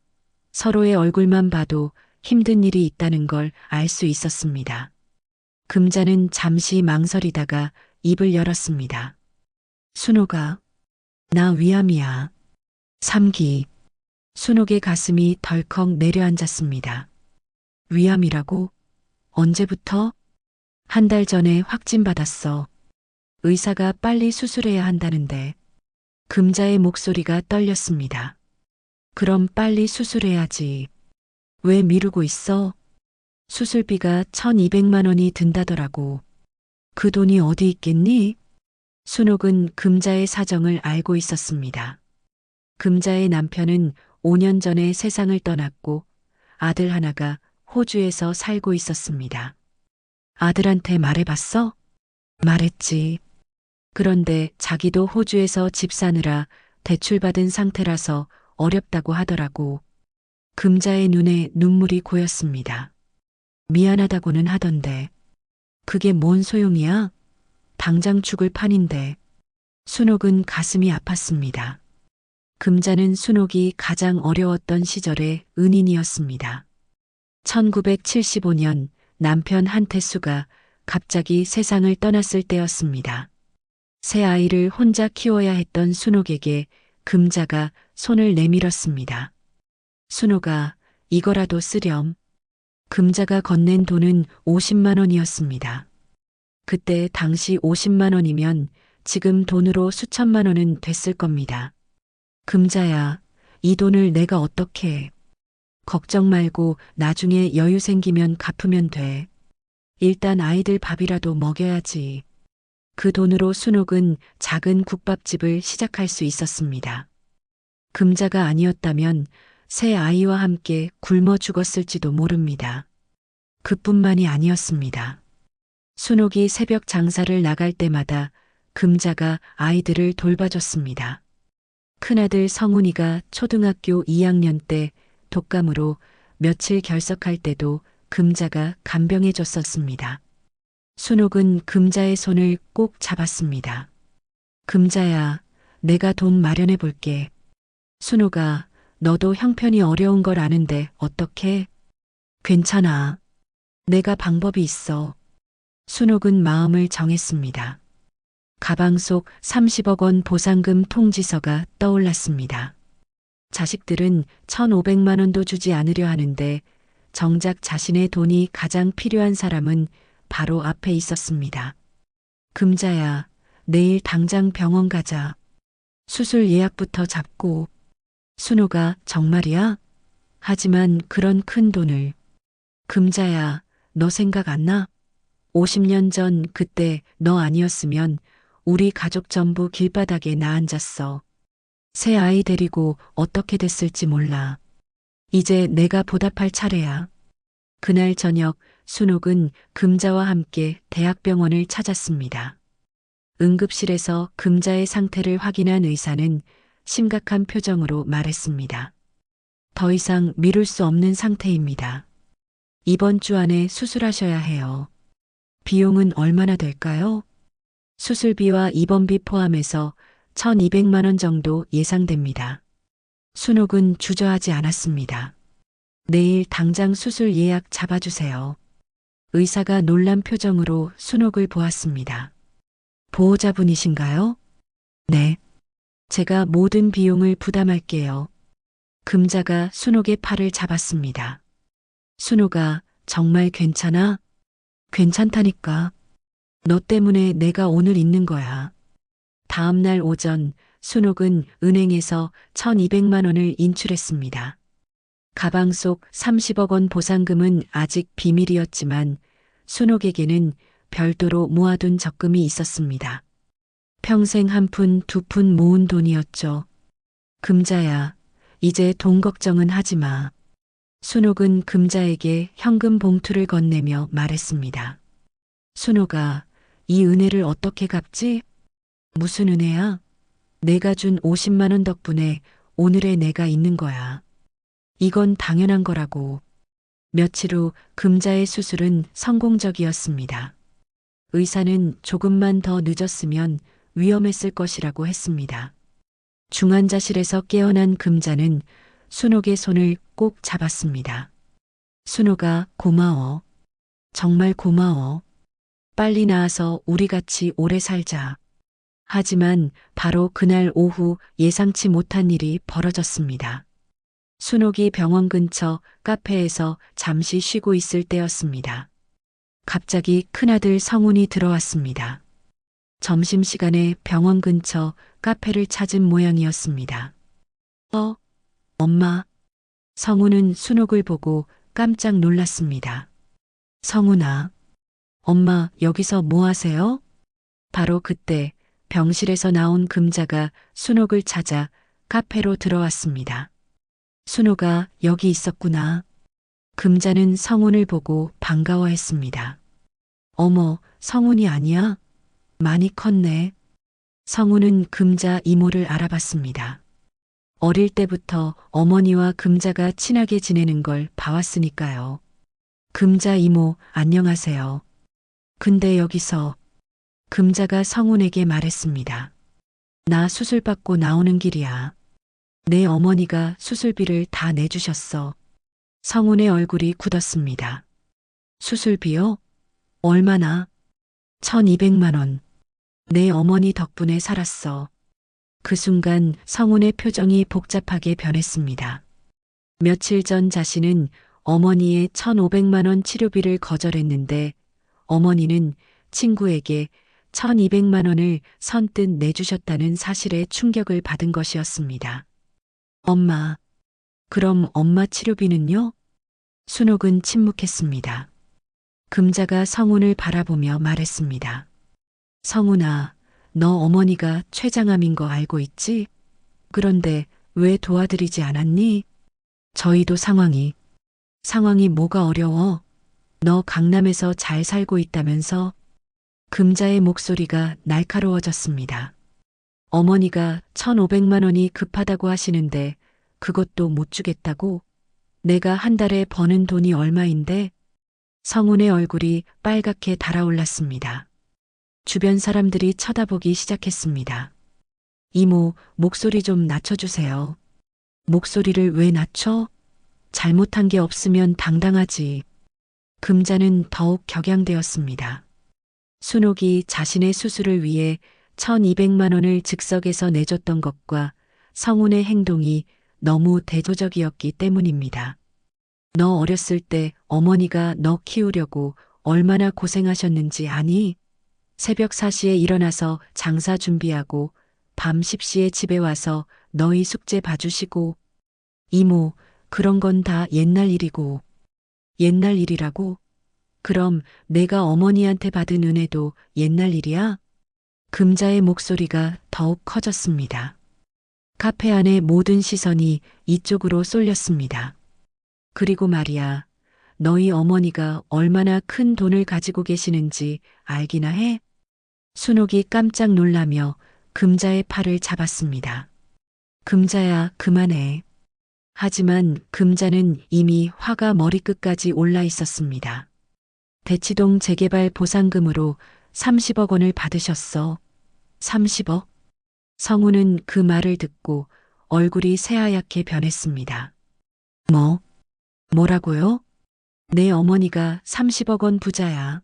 서로의 얼굴만 봐도 힘든 일이 있다는 걸 알 수 있었습니다. 금자는 잠시 망설이다가 입을 열었습니다. 순옥아, 나 위암이야. 3기. 순옥의 가슴이 덜컥 내려앉았습니다. 위암이라고? 언제부터? 한 달 전에 확진받았어. 의사가 빨리 수술해야 한다는데. 금자의 목소리가 떨렸습니다. 그럼 빨리 수술해야지. 왜 미루고 있어? 수술비가 1,200만 원이 든다더라고. 그 돈이 어디 있겠니? 순옥은 금자의 사정을 알고 있었습니다. 금자의 남편은 5년 전에 세상을 떠났고 아들 하나가 호주에서 살고 있었습니다. 아들한테 말해봤어? 말했지. 그런데 자기도 호주에서 집 사느라 대출받은 상태라서 어렵다고 하더라고. 금자의 눈에 눈물이 고였습니다. 미안하다고는 하던데. 그게 뭔 소용이야? 당장 죽을 판인데. 순옥은 가슴이 아팠습니다. 금자는 순옥이 가장 어려웠던 시절의 은인이었습니다. 1975년 남편 한태수가 갑자기 세상을 떠났을 때였습니다. 새 아이를 혼자 키워야 했던 순옥에게 금자가 손을 내밀었습니다. 순옥아, 이거라도 쓰렴. 금자가 건넨 돈은 50만 원이었습니다. 그때 당시 50만 원이면 지금 돈으로 수천만 원은 됐을 겁니다. 금자야, 이 돈을 내가 어떻게 해? 걱정 말고 나중에 여유 생기면 갚으면 돼. 일단 아이들 밥이라도 먹여야지. 그 돈으로 순옥은 작은 국밥집을 시작할 수 있었습니다. 금자가 아니었다면 새 아이와 함께 굶어 죽었을지도 모릅니다. 그뿐만이 아니었습니다. 순옥이 새벽 장사를 나갈 때마다 금자가 아이들을 돌봐줬습니다. 큰아들 성훈이가 초등학교 2학년 때 독감으로 며칠 결석할 때도 금자가 간병해 줬었습니다. 순옥은 금자의 손을 꼭 잡았습니다. 금자야, 내가 돈 마련해 볼게. 순옥아, 너도 형편이 어려운 걸 아는데 어떡해? 괜찮아. 내가 방법이 있어. 순옥은 마음을 정했습니다. 가방 속 30억 원 보상금 통지서가 떠올랐습니다. 자식들은 1,500만 원도 주지 않으려 하는데 정작 자신의 돈이 가장 필요한 사람은 바로 앞에 있었습니다. 금자야, 내일 당장 병원 가자. 수술 예약부터 잡고. 순옥아, 정말이야? 하지만 그런 큰 돈을. 금자야, 너 생각 안 나? 50년 전 그때 너 아니었으면 우리 가족 전부 길바닥에 나앉았어. 새 아이 데리고 어떻게 됐을지 몰라. 이제 내가 보답할 차례야. 그날 저녁 순옥은 금자와 함께 대학병원을 찾았습니다. 응급실에서 금자의 상태를 확인한 의사는 심각한 표정으로 말했습니다. 더 이상 미룰 수 없는 상태입니다. 이번 주 안에 수술하셔야 해요. 비용은 얼마나 될까요? 수술비와 입원비 포함해서 1,200만 원 정도 예상됩니다. 순옥은 주저하지 않았습니다. 내일 당장 수술 예약 잡아주세요. 의사가 놀란 표정으로 순옥을 보았습니다. 보호자분이신가요? 네. 제가 모든 비용을 부담할게요. 금자가 순옥의 팔을 잡았습니다. 순옥아, 정말 괜찮아? 괜찮다니까. 너 때문에 내가 오늘 있는 거야. 다음 날 오전 순옥은 은행에서 1,200만 원을 인출했습니다. 가방 속 30억 원 보상금은 아직 비밀이었지만 순옥에게는 별도로 모아둔 적금이 있었습니다. 평생 한 푼 두 푼 모은 돈이었죠. 금자야, 이제 돈 걱정은 하지 마. 순옥은 금자에게 현금 봉투를 건네며 말했습니다. 순옥아, 이 은혜를 어떻게 갚지? 무슨 은혜야? 내가 준 50만 원 덕분에 오늘의 내가 있는 거야. 이건 당연한 거라고. 며칠 후 금자의 수술은 성공적이었습니다. 의사는 조금만 더 늦었으면 위험했을 것이라고 했습니다. 중환자실에서 깨어난 금자는 순옥의 손을 꼭 잡았습니다. 순옥아, 고마워. 정말 고마워. 빨리 나아서 우리 같이 오래 살자. 하지만 바로 그날 오후 예상치 못한 일이 벌어졌습니다. 순옥이 병원 근처 카페에서 잠시 쉬고 있을 때였습니다. 갑자기 큰아들 성훈이 들어왔습니다. 점심시간에 병원 근처 카페를 찾은 모양이었습니다. 엄마. 성훈은 순옥을 보고 깜짝 놀랐습니다. 성훈아, 엄마 여기서 뭐 하세요? 바로 그때 병실에서 나온 금자가 순옥을 찾아 카페로 들어왔습니다. 순옥아, 여기 있었구나. 금자는 성훈을 보고 반가워했습니다. 어머, 성훈이 아니야? 많이 컸네. 성훈은 금자 이모를 알아봤습니다. 어릴 때부터 어머니와 금자가 친하게 지내는 걸 봐왔으니까요. 금자 이모, 안녕하세요. 근데 여기서 금자가 성훈에게 말했습니다. 나 수술 받고 나오는 길이야. 내 어머니가 수술비를 다 내주셨어. 성훈의 얼굴이 굳었습니다. 수술비요? 얼마나? 1200만 원. 내 어머니 덕분에 살았어. 그 순간 성훈의 표정이 복잡하게 변했습니다. 며칠 전 자신은 어머니의 1500만 원 치료비를 거절했는데 어머니는 친구에게 1200만 원을 선뜻 내주셨다는 사실에 충격을 받은 것이었습니다. 엄마, 그럼 엄마 치료비는요? 순옥은 침묵했습니다. 금자가 성훈을 바라보며 말했습니다. 성훈아, 너 어머니가 췌장암인 거 알고 있지? 그런데 왜 도와드리지 않았니? 저희도 상황이 뭐가 어려워? 너 강남에서 잘 살고 있다면서? 금자의 목소리가 날카로워졌습니다. 어머니가 1500만 원이 급하다고 하시는데 그것도 못 주겠다고? 내가 한 달에 버는 돈이 얼마인데? 성훈의 얼굴이 빨갛게 달아올랐습니다. 주변 사람들이 쳐다보기 시작했습니다. 이모, 목소리 좀 낮춰주세요. 목소리를 왜 낮춰? 잘못한 게 없으면 당당하지. 금자는 더욱 격양되었습니다. 순옥이 자신의 수술을 위해 1200만 원을 즉석에서 내줬던 것과 성훈의 행동이 너무 대조적이었기 때문입니다. 너 어렸을 때 어머니가 너 키우려고 얼마나 고생하셨는지 아니? 새벽 4시에 일어나서 장사 준비하고 밤 10시에 집에 와서 너희 숙제 봐주시고. 이모, 그런 건 다 옛날 일이고. 옛날 일이라고? 그럼 내가 어머니한테 받은 은혜도 옛날 일이야? 금자의 목소리가 더욱 커졌습니다. 카페 안의 모든 시선이 이쪽으로 쏠렸습니다. 그리고 말이야, 너희 어머니가 얼마나 큰 돈을 가지고 계시는지 알기나 해? 순옥이 깜짝 놀라며 금자의 팔을 잡았습니다. 금자야, 그만해. 하지만 금자는 이미 화가 머리끝까지 올라 있었습니다. 대치동 재개발 보상금으로 30억 원을 받으셨어. 30억? 성훈은 그 말을 듣고 얼굴이 새하얗게 변했습니다. 뭐라고요? 내 어머니가 30억 원 부자야.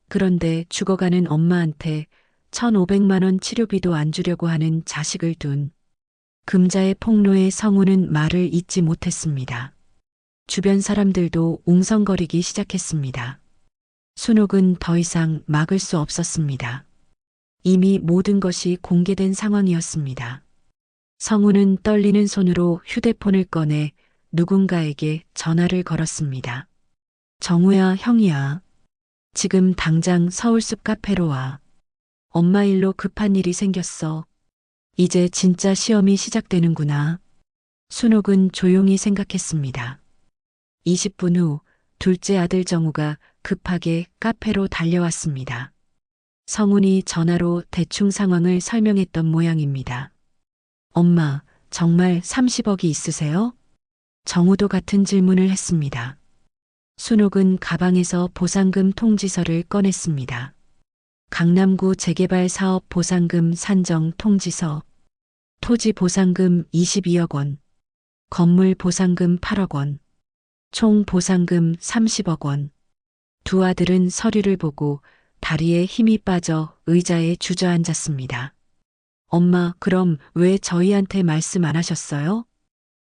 그런데 죽어가는 엄마한테 1500만 원 치료비도 안 주려고 하는 자식을 둔. 금자의 폭로에 성훈은 말을 잇지 못했습니다. 주변 사람들도 웅성거리기 시작했습니다. 순옥은 더 이상 막을 수 없었습니다. 이미 모든 것이 공개된 상황이었습니다. 성훈은 떨리는 손으로 휴대폰을 꺼내 누군가에게 전화를 걸었습니다. 정우야, 형이야. 지금 당장 서울숲 카페로 와. 엄마 일로 급한 일이 생겼어. 이제 진짜 시험이 시작되는구나. 순옥은 조용히 생각했습니다. 20분 후 둘째 아들 정우가 급하게 카페로 달려왔습니다. 성훈이 전화로 대충 상황을 설명했던 모양입니다. 엄마, 정말 30억이 있으세요? 정우도 같은 질문을 했습니다. 순옥은 가방에서 보상금 통지서를 꺼냈습니다. 강남구 재개발 사업 보상금 산정 통지서, 토지 보상금 22억 원, 건물 보상금 8억 원, 총 보상금 30억 원. 두 아들은 서류를 보고 다리에 힘이 빠져 의자에 주저앉았습니다. 엄마, 그럼 왜 저희한테 말씀 안 하셨어요?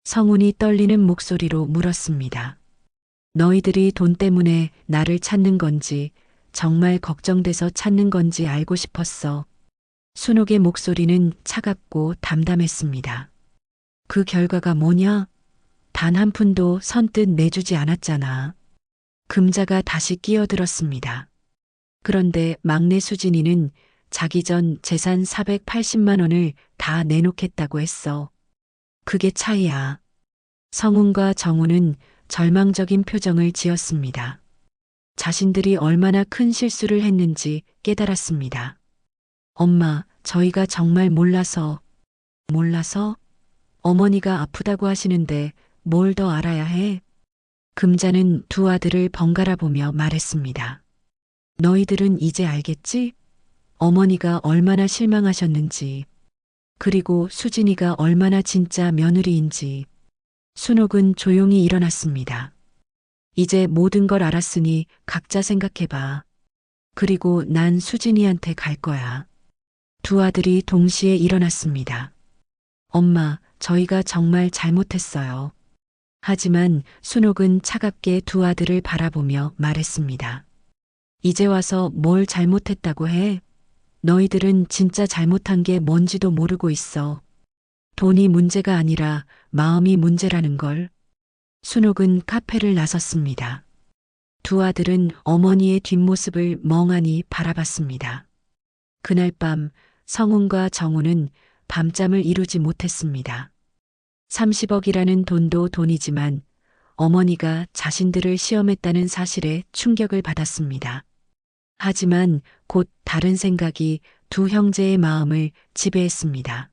성훈이 떨리는 목소리로 물었습니다. 너희들이 돈 때문에 나를 찾는 건지 정말 걱정돼서 찾는 건지 알고 싶었어. 순옥의 목소리는 차갑고 담담했습니다. 그 결과가 뭐냐? 단 한 푼도 선뜻 내주지 않았잖아. 금자가 다시 끼어들었습니다. 그런데 막내 수진이는 자기 전 재산 480만 원을 다 내놓겠다고 했어. 그게 차이야. 성훈과 정우는 절망적인 표정을 지었습니다. 자신들이 얼마나 큰 실수를 했는지 깨달았습니다. 엄마, 저희가 정말 몰라서. 어머니가 아프다고 하시는데 뭘 더 알아야 해? 금자는 두 아들을 번갈아 보며 말했습니다. 너희들은 이제 알겠지? 어머니가 얼마나 실망하셨는지. 그리고 수진이가 얼마나 진짜 며느리인지. 순옥은 조용히 일어났습니다. 이제 모든 걸 알았으니 각자 생각해봐. 그리고 난 수진이한테 갈 거야. 두 아들이 동시에 일어났습니다. 엄마, 저희가 정말 잘못했어요. 하지만 순옥은 차갑게 두 아들을 바라보며 말했습니다. 이제 와서 뭘 잘못했다고 해? 너희들은 진짜 잘못한 게 뭔지도 모르고 있어. 돈이 문제가 아니라 마음이 문제라는 걸. 순옥은 카페를 나섰습니다. 두 아들은 어머니의 뒷모습을 멍하니 바라봤습니다. 그날 밤 성훈과 정우는 밤잠을 이루지 못했습니다. 30억이라는 돈도 돈이지만 어머니가 자신들을 시험했다는 사실에 충격을 받았습니다. 하지만 곧 다른 생각이 두 형제의 마음을 지배했습니다.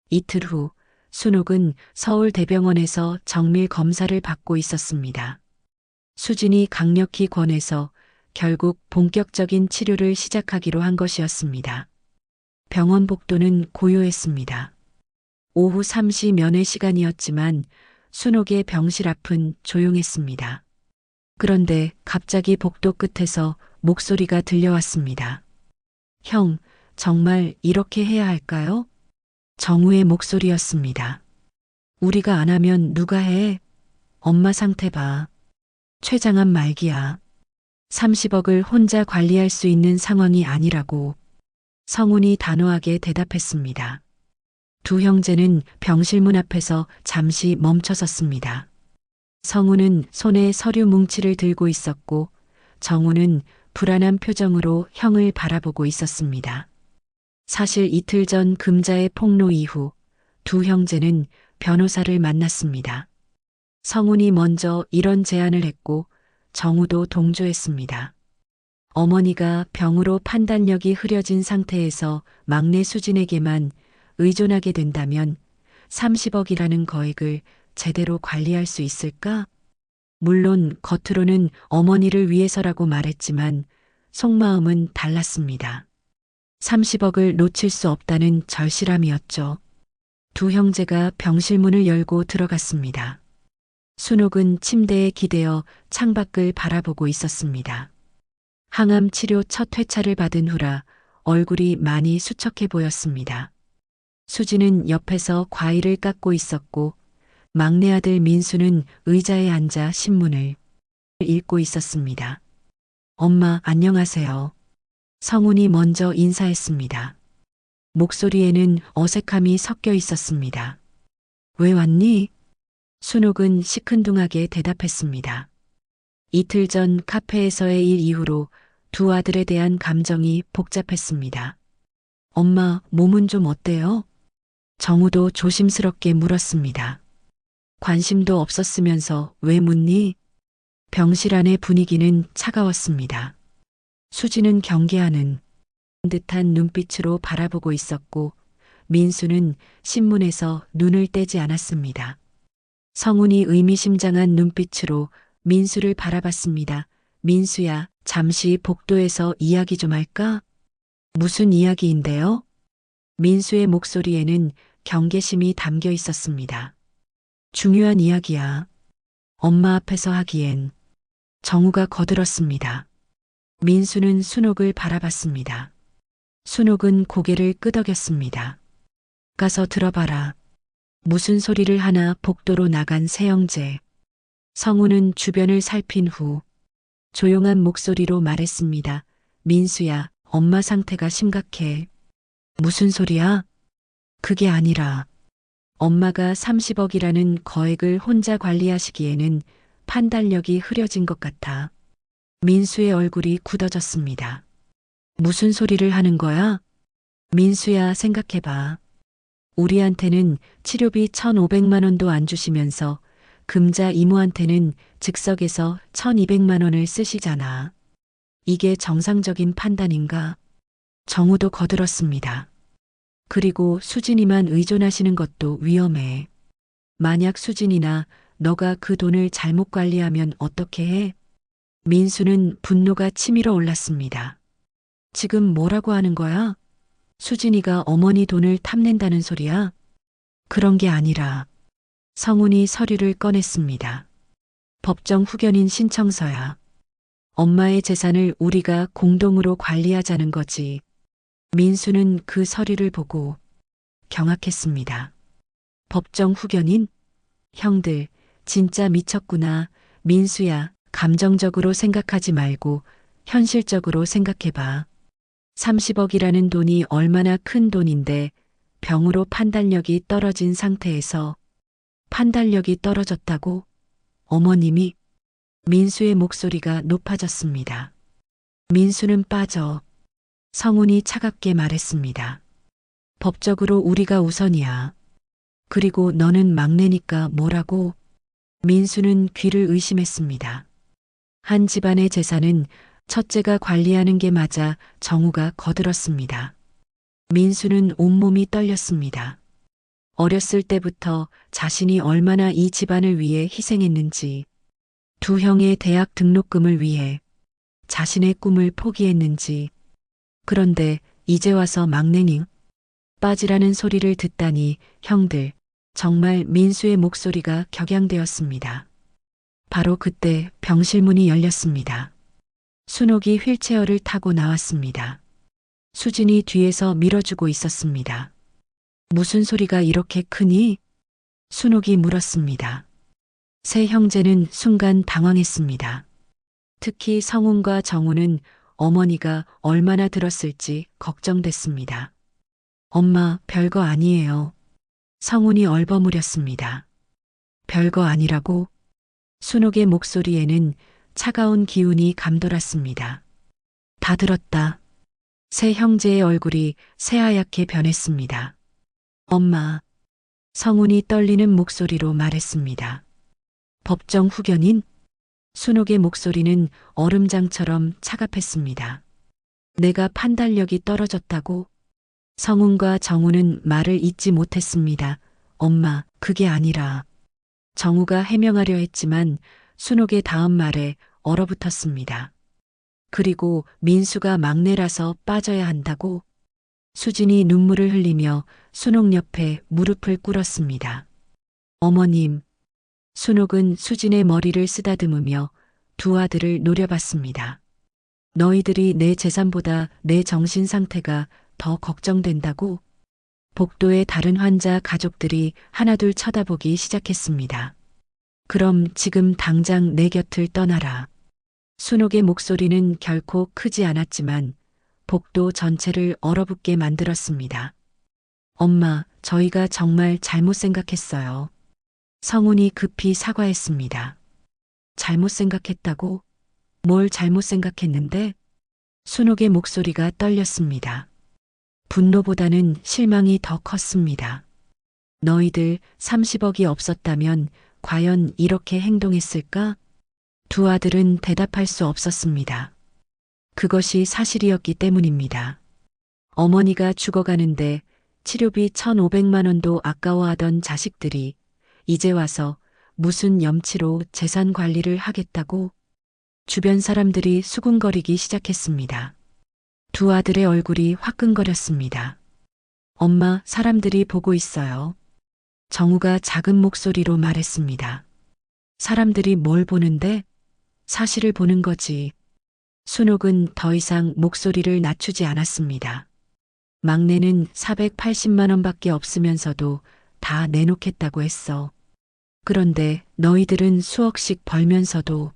이틀 후 순옥은 서울대병원에서 정밀 검사를 받고 있었습니다. 수진이 강력히 권해서 결국 본격적인 치료를 시작하기로 한 것이었습니다. 병원 복도는 고요했습니다. 오후 3시 면회 시간이었지만 순옥의 병실 앞은 조용했습니다. 그런데 갑자기 복도 끝에서 목소리가 들려왔습니다. 형, 정말 이렇게 해야 할까요? 정우의 목소리였습니다. 우리가 안 하면 누가 해? 엄마 상태 봐. 췌장암 말기야. 30억을 혼자 관리할 수 있는 상황이 아니라고. 성훈이 단호하게 대답했습니다. 두 형제는 병실 문 앞에서 잠시 멈춰섰습니다. 성훈은 손에 서류 뭉치를 들고 있었고 정우는 불안한 표정으로 형을 바라보고 있었습니다. 사실 이틀 전 금자의 폭로 이후 두 형제는 변호사를 만났습니다. 성훈이 먼저 이런 제안을 했고 정우도 동조했습니다. 어머니가 병으로 판단력이 흐려진 상태에서 막내 수진에게만 의존하게 된다면 30억이라는 거액을 제대로 관리할 수 있을까? 물론 겉으로는 어머니를 위해서라고 말했지만 속마음은 달랐습니다. 30억을 놓칠 수 없다는 절실함이었죠. 두 형제가 병실 문을 열고 들어갔습니다. 순옥은 침대에 기대어 창밖을 바라보고 있었습니다. 항암 치료 첫 회차를 받은 후라 얼굴이 많이 수척해 보였습니다. 수지는 옆에서 과일을 깎고 있었고 막내 아들 민수는 의자에 앉아 신문을 읽고 있었습니다. 엄마, 안녕하세요. 성훈이 먼저 인사했습니다. 목소리에는 어색함이 섞여 있었습니다. 왜 왔니? 순옥은 시큰둥하게 대답했습니다. 이틀 전 카페에서의 일 이후로 두 아들에 대한 감정이 복잡했습니다. 엄마, 몸은 좀 어때요? 정우도 조심스럽게 물었습니다. 관심도 없었으면서 왜 묻니? 병실 안의 분위기는 차가웠습니다. 수지는 경계하는 듯한 눈빛으로 바라보고 있었고 민수는 신문에서 눈을 떼지 않았습니다. 성훈이 의미심장한 눈빛으로 민수를 바라봤습니다. 민수야, 잠시 복도에서 이야기 좀 할까? 무슨 이야기인데요? 민수의 목소리에는 경계심이 담겨 있었습니다. 중요한 이야기야. 엄마 앞에서 하기엔. 정우가 거들었습니다. 민수는 순옥을 바라봤습니다. 순옥은 고개를 끄덕였습니다. 가서 들어봐라. 무슨 소리를 하나 복도로 나간 세영재. 성우는 주변을 살핀 후 조용한 목소리로 말했습니다. 민수야, 엄마 상태가 심각해. 무슨 소리야? 그게 아니라 엄마가 30억이라는 거액을 혼자 관리하시기에는 판단력이 흐려진 것 같아. 민수의 얼굴이 굳어졌습니다. 무슨 소리를 하는 거야? 민수야, 생각해봐. 우리한테는 치료비 1,500만 원도 안 주시면서 금자 이모한테는 즉석에서 1,200만 원을 쓰시잖아. 이게 정상적인 판단인가? 정우도 거들었습니다. 그리고 수진이만 의존하시는 것도 위험해. 만약 수진이나 너가 그 돈을 잘못 관리하면 어떻게 해? 민수는 분노가 치밀어 올랐습니다. 지금 뭐라고 하는 거야? 수진이가 어머니 돈을 탐낸다는 소리야? 그런 게 아니라 성훈이 서류를 꺼냈습니다. 법정 후견인 신청서야. 엄마의 재산을 우리가 공동으로 관리하자는 거지. 민수는 그 서류를 보고 경악했습니다. 법정 후견인? 형들, 진짜 미쳤구나. 민수야, 감정적으로 생각하지 말고 현실적으로 생각해봐. 30억이라는 돈이 얼마나 큰 돈인데 병으로 판단력이 떨어진 상태에서 판단력이 떨어졌다고? 어머님이 민수의 목소리가 높아졌습니다. 민수는 빠져. 성훈이 차갑게 말했습니다. 법적으로 우리가 우선이야. 그리고 너는 막내니까 뭐라고? 민수는 귀를 의심했습니다. 한 집안의 재산은 첫째가 관리하는 게 맞아 정우가 거들었습니다. 민수는 온몸이 떨렸습니다. 어렸을 때부터 자신이 얼마나 이 집안을 위해 희생했는지, 두 형의 대학 등록금을 위해 자신의 꿈을 포기했는지, 그런데 이제 와서 막내닝 빠지라는 소리를 듣다니 형들, 정말 민수의 목소리가 격양되었습니다. 바로 그때 병실문이 열렸습니다. 순옥이 휠체어를 타고 나왔습니다. 수진이 뒤에서 밀어주고 있었습니다. 무슨 소리가 이렇게 크니? 순옥이 물었습니다. 세 형제는 순간 당황했습니다. 특히 성훈과 정우는 어머니가 얼마나 들었을지 걱정됐습니다. 엄마, 별거 아니에요. 성훈이 얼버무렸습니다. 별거 아니라고? 순옥의 목소리에는 차가운 기운이 감돌았습니다. 다 들었다. 세 형제의 얼굴이 새하얗게 변했습니다. 엄마, 성훈이 떨리는 목소리로 말했습니다. 법정 후견인? 순옥의 목소리는 얼음장처럼 차갑했습니다. 내가 판단력이 떨어졌다고? 성훈과 정우는 말을 잇지 못했습니다. 엄마, 그게 아니라. 정우가 해명하려 했지만 순옥의 다음 말에 얼어붙었습니다. 그리고 민수가 막내라서 빠져야 한다고? 수진이 눈물을 흘리며 순옥 옆에 무릎을 꿇었습니다. 어머님, 순옥은 수진의 머리를 쓰다듬으며 두 아들을 노려봤습니다. 너희들이 내 재산보다 내 정신 상태가 더 걱정된다고? 복도의 다른 환자 가족들이 하나둘 쳐다보기 시작했습니다. 그럼 지금 당장 내 곁을 떠나라. 순옥의 목소리는 결코 크지 않았지만 복도 전체를 얼어붙게 만들었습니다. 엄마, 저희가 정말 잘못 생각했어요. 성훈이 급히 사과했습니다. 잘못 생각했다고? 뭘 잘못 생각했는데? 순옥의 목소리가 떨렸습니다. 분노보다는 실망이 더 컸습니다. 너희들 30억이 없었다면 과연 이렇게 행동했을까? 두 아들은 대답할 수 없었습니다. 그것이 사실이었기 때문입니다. 어머니가 죽어가는데 치료비 1,500만 원도 아까워하던 자식들이 이제 와서 무슨 염치로 재산 관리를 하겠다고? 주변 사람들이 수군거리기 시작했습니다. 두 아들의 얼굴이 화끈거렸습니다. 엄마, 사람들이 보고 있어요. 정우가 작은 목소리로 말했습니다. 사람들이 뭘 보는데? 사실을 보는 거지. 순옥은 더 이상 목소리를 낮추지 않았습니다. 막내는 480만 원밖에 없으면서도 다 내놓겠다고 했어. 그런데 너희들은 수억씩 벌면서도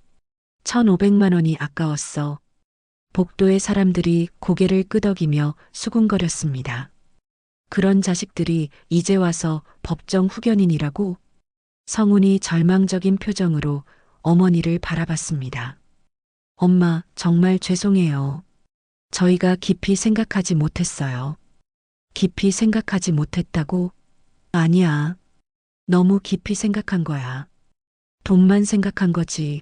1,500만 원이 아까웠어. 복도의 사람들이 고개를 끄덕이며 수군거렸습니다. 그런 자식들이 이제 와서 법정 후견인이라고? 성훈이 절망적인 표정으로 어머니를 바라봤습니다. 엄마, 정말 죄송해요. 저희가 깊이 생각하지 못했어요. 깊이 생각하지 못했다고? 아니야. 너무 깊이 생각한 거야. 돈만 생각한 거지.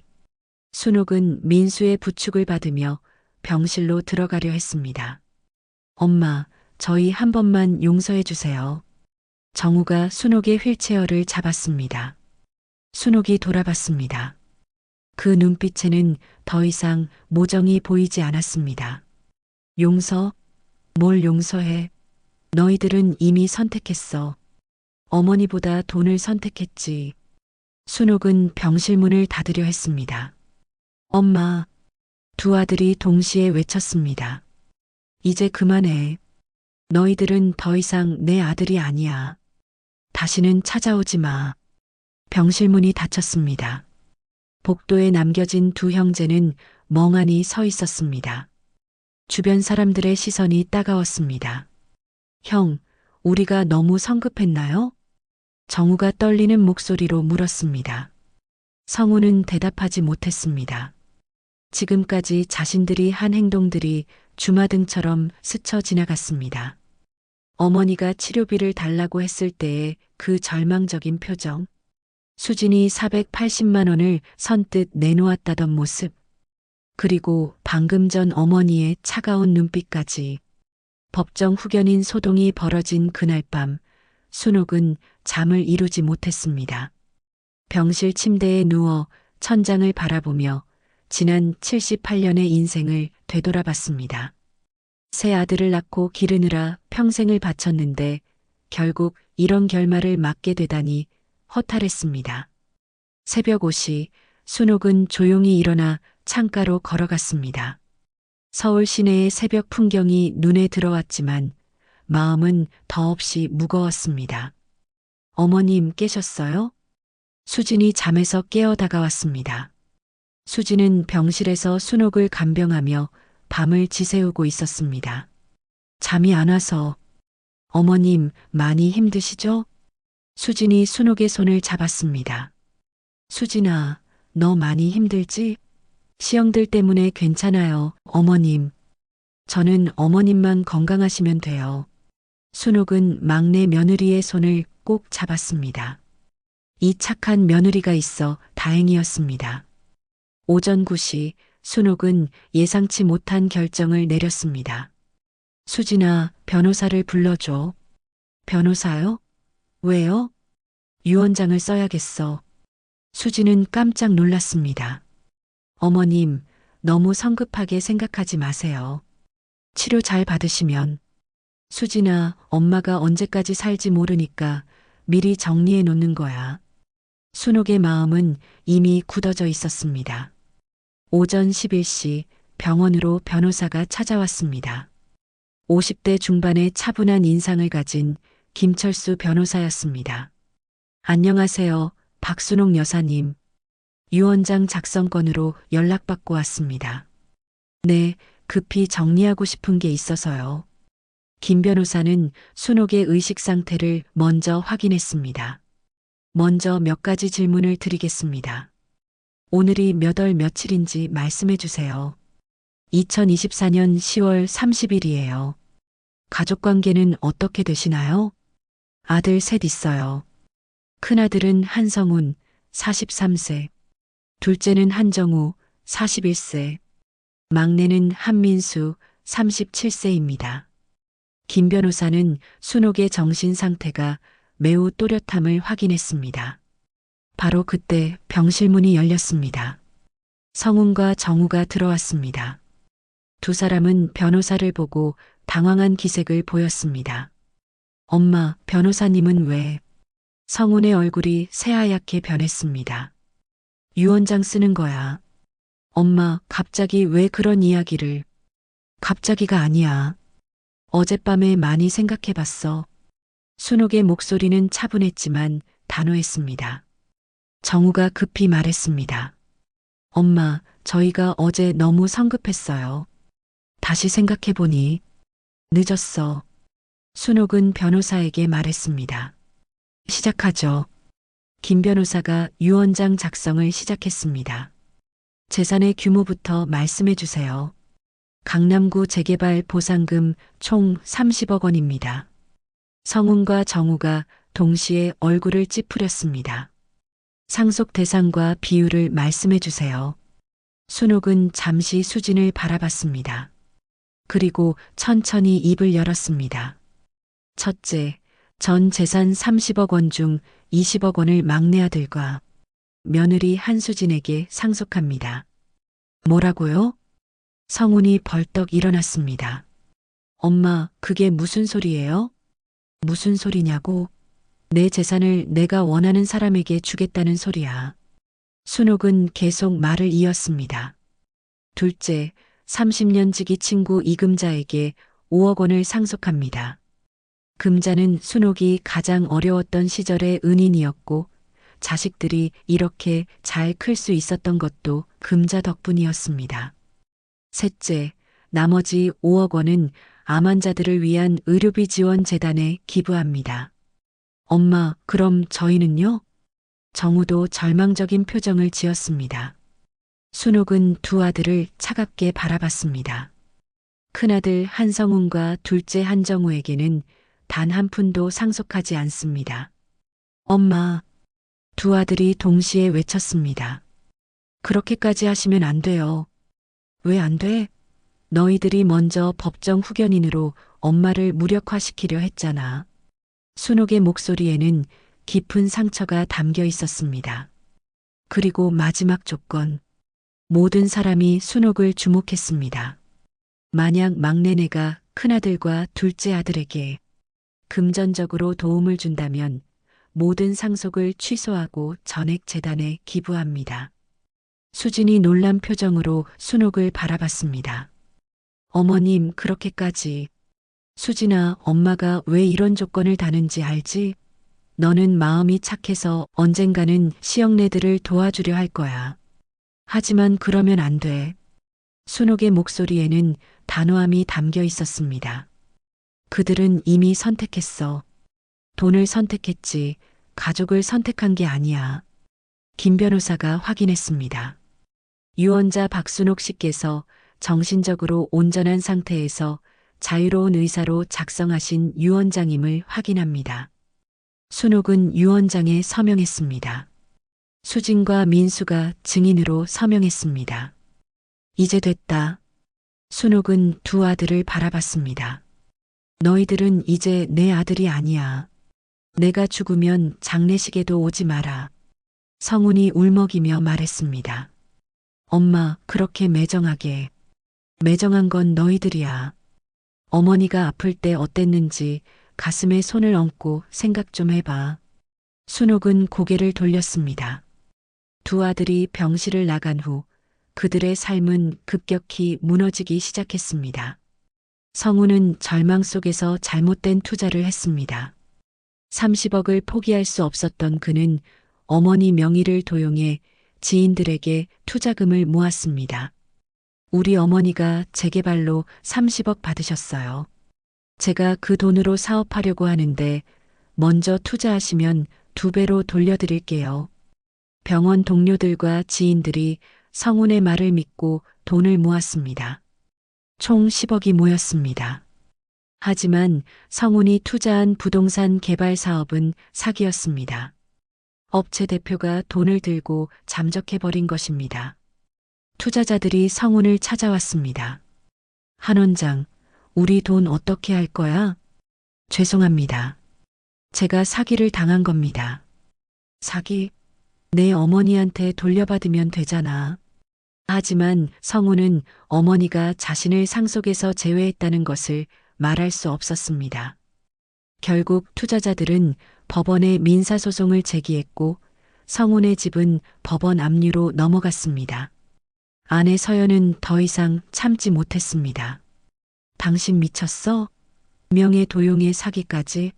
순옥은 민수의 부축을 받으며 병실로 들어가려 했습니다. 엄마, 저희 한 번만 용서해 주세요. 정우가 순옥의 휠체어를 잡았습니다. 순옥이 돌아봤습니다. 그 눈빛에는 더 이상 모정이 보이지 않았습니다. 용서? 뭘 용서해? 너희들은 이미 선택했어. 어머니보다 돈을 선택했지. 순옥은 병실문을 닫으려 했습니다. 엄마, 두 아들이 동시에 외쳤습니다. 이제 그만해. 너희들은 더 이상 내 아들이 아니야. 다시는 찾아오지 마. 병실문이 닫혔습니다. 복도에 남겨진 두 형제는 멍하니 서 있었습니다. 주변 사람들의 시선이 따가웠습니다. 형, 우리가 너무 성급했나요? 정우가 떨리는 목소리로 물었습니다. 성우는 대답하지 못했습니다. 지금까지 자신들이 한 행동들이 주마등처럼 스쳐 지나갔습니다. 어머니가 치료비를 달라고 했을 때의 그 절망적인 표정, 수진이 480만 원을 선뜻 내놓았다던 모습, 그리고 방금 전 어머니의 차가운 눈빛까지. 법정 후견인 소동이 벌어진 그날 밤, 순옥은 잠을 이루지 못했습니다. 병실 침대에 누워 천장을 바라보며 지난 78년의 인생을 되돌아봤습니다. 새 아들을 낳고 기르느라 평생을 바쳤는데 결국 이런 결말을 맞게 되다니 허탈했습니다. 새벽 5시 순옥은 조용히 일어나 창가로 걸어갔습니다. 서울 시내의 새벽 풍경이 눈에 들어왔지만 마음은 더없이 무거웠습니다. 어머님 깨셨어요? 수진이 잠에서 깨어 다가왔습니다. 수진은 병실에서 순옥을 간병하며 밤을 지새우고 있었습니다. 잠이 안 와서. 어머님 많이 힘드시죠? 수진이 순옥의 손을 잡았습니다. 수진아, 너 많이 힘들지? 시형들 때문에 괜찮아요, 어머님. 저는 어머님만 건강하시면 돼요. 순옥은 막내 며느리의 손을 꼭 잡았습니다. 이 착한 며느리가 있어 다행이었습니다. 오전 9시 순옥은 예상치 못한 결정을 내렸습니다. 수진아, 변호사를 불러줘. 변호사요? 왜요? 유언장을 써야겠어. 수진은 깜짝 놀랐습니다. 어머님, 너무 성급하게 생각하지 마세요. 치료 잘 받으시면. 수진아, 엄마가 언제까지 살지 모르니까 미리 정리해 놓는 거야. 순옥의 마음은 이미 굳어져 있었습니다. 오전 11시 병원으로 변호사가 찾아왔습니다. 50대 중반의 차분한 인상을 가진 김철수 변호사였습니다. 안녕하세요, 박순옥 여사님. 유언장 작성건으로 연락받고 왔습니다. 네, 급히 정리하고 싶은 게 있어서요. 김 변호사는 순옥의 의식 상태를 먼저 확인했습니다. 먼저 몇 가지 질문을 드리겠습니다. 오늘이 몇 월 며칠인지 말씀해 주세요. 2024년 10월 30일이에요. 가족관계는 어떻게 되시나요? 아들 셋 있어요. 큰아들은 한성훈, 43세. 둘째는 한정우, 41세. 막내는 한민수, 37세입니다. 김 변호사는 순옥의 정신 상태가 매우 또렷함을 확인했습니다. 바로 그때 병실문이 열렸습니다. 성훈과 정우가 들어왔습니다. 두 사람은 변호사를 보고 당황한 기색을 보였습니다. 엄마, 변호사님은 왜? 성훈의 얼굴이 새하얗게 변했습니다. 유언장 쓰는 거야. 엄마, 갑자기 왜 그런 이야기를? 갑자기가 아니야. 어젯밤에 많이 생각해 봤어. 순옥의 목소리는 차분했지만 단호했습니다. 정우가 급히 말했습니다. 엄마, 저희가 어제 너무 성급했어요. 다시 생각해 보니 늦었어. 순옥은 변호사에게 말했습니다. 시작하죠. 김 변호사가 유언장 작성을 시작했습니다. 재산의 규모부터 말씀해 주세요. 강남구 재개발 보상금 총 30억 원입니다. 성훈과 정우가 동시에 얼굴을 찌푸렸습니다. 상속 대상과 비율을 말씀해 주세요. 순옥은 잠시 수진을 바라봤습니다. 그리고 천천히 입을 열었습니다. 첫째, 전 재산 30억 원 중 20억 원을 막내 아들과 며느리 한수진에게 상속합니다. 뭐라고요? 성훈이 벌떡 일어났습니다. 엄마, 그게 무슨 소리예요? 무슨 소리냐고? 내 재산을 내가 원하는 사람에게 주겠다는 소리야. 순옥은 계속 말을 이었습니다. 둘째, 30년 지기 친구 이금자에게 5억 원을 상속합니다. 금자는 순옥이 가장 어려웠던 시절의 은인이었고 자식들이 이렇게 잘 클 수 있었던 것도 금자 덕분이었습니다. 셋째, 나머지 5억 원은 암 환자들을 위한 의료비 지원 재단에 기부합니다. 엄마, 그럼 저희는요? 정우도 절망적인 표정을 지었습니다. 순옥은 두 아들을 차갑게 바라봤습니다. 큰아들 한성훈과 둘째 한정우에게는 단 한 푼도 상속하지 않습니다. 엄마, 두 아들이 동시에 외쳤습니다. 그렇게까지 하시면 안 돼요. 왜 안 돼? 너희들이 먼저 법정 후견인으로 엄마를 무력화시키려 했잖아. 순옥의 목소리에는 깊은 상처가 담겨 있었습니다. 그리고 마지막 조건. 모든 사람이 순옥을 주목했습니다. 만약 막내네가 큰아들과 둘째 아들에게 금전적으로 도움을 준다면 모든 상속을 취소하고 전액 재단에 기부합니다. 수진이 놀란 표정으로 순옥을 바라봤습니다. 어머님, 그렇게까지. 수진아, 엄마가 왜 이런 조건을 다는지 알지? 너는 마음이 착해서 언젠가는 시영네들을 도와주려 할 거야. 하지만 그러면 안 돼. 순옥의 목소리에는 단호함이 담겨 있었습니다. 그들은 이미 선택했어. 돈을 선택했지, 가족을 선택한 게 아니야. 김 변호사가 확인했습니다. 유언자 박순옥 씨께서 정신적으로 온전한 상태에서 자유로운 의사로 작성하신 유언장임을 확인합니다. 순옥은 유언장에 서명했습니다. 수진과 민수가 증인으로 서명했습니다. 이제 됐다. 순옥은 두 아들을 바라봤습니다. 너희들은 이제 내 아들이 아니야. 내가 죽으면 장례식에도 오지 마라. 성훈이 울먹이며 말했습니다. 엄마, 그렇게 매정하게. 매정한 건 너희들이야. 어머니가 아플 때 어땠는지 가슴에 손을 얹고 생각 좀 해봐. 순옥은 고개를 돌렸습니다. 두 아들이 병실을 나간 후 그들의 삶은 급격히 무너지기 시작했습니다. 성우는 절망 속에서 잘못된 투자를 했습니다. 30억을 포기할 수 없었던 그는 어머니 명의를 도용해 지인들에게 투자금을 모았습니다. 우리 어머니가 재개발로 30억 받으셨어요. 제가 그 돈으로 사업하려고 하는데 먼저 투자하시면 2배로 돌려드릴게요. 병원 동료들과 지인들이 성훈의 말을 믿고 돈을 모았습니다. 총 10억이 모였습니다. 하지만 성훈이 투자한 부동산 개발 사업은 사기였습니다. 업체 대표가 돈을 들고 잠적해버린 것입니다. 투자자들이 성훈을 찾아왔습니다. 한 원장, 우리 돈 어떻게 할 거야? 죄송합니다. 제가 사기를 당한 겁니다. 사기? 내 어머니한테 돌려받으면 되잖아. 하지만 성훈은 어머니가 자신을 상속에서 제외했다는 것을 말할 수 없었습니다. 결국 투자자들은 법원에 민사소송을 제기했고 성훈의 집은 법원 압류로 넘어갔습니다. 아내 서연은 더 이상 참지 못했습니다. 당신 미쳤어? 명예 도용의 사기까지?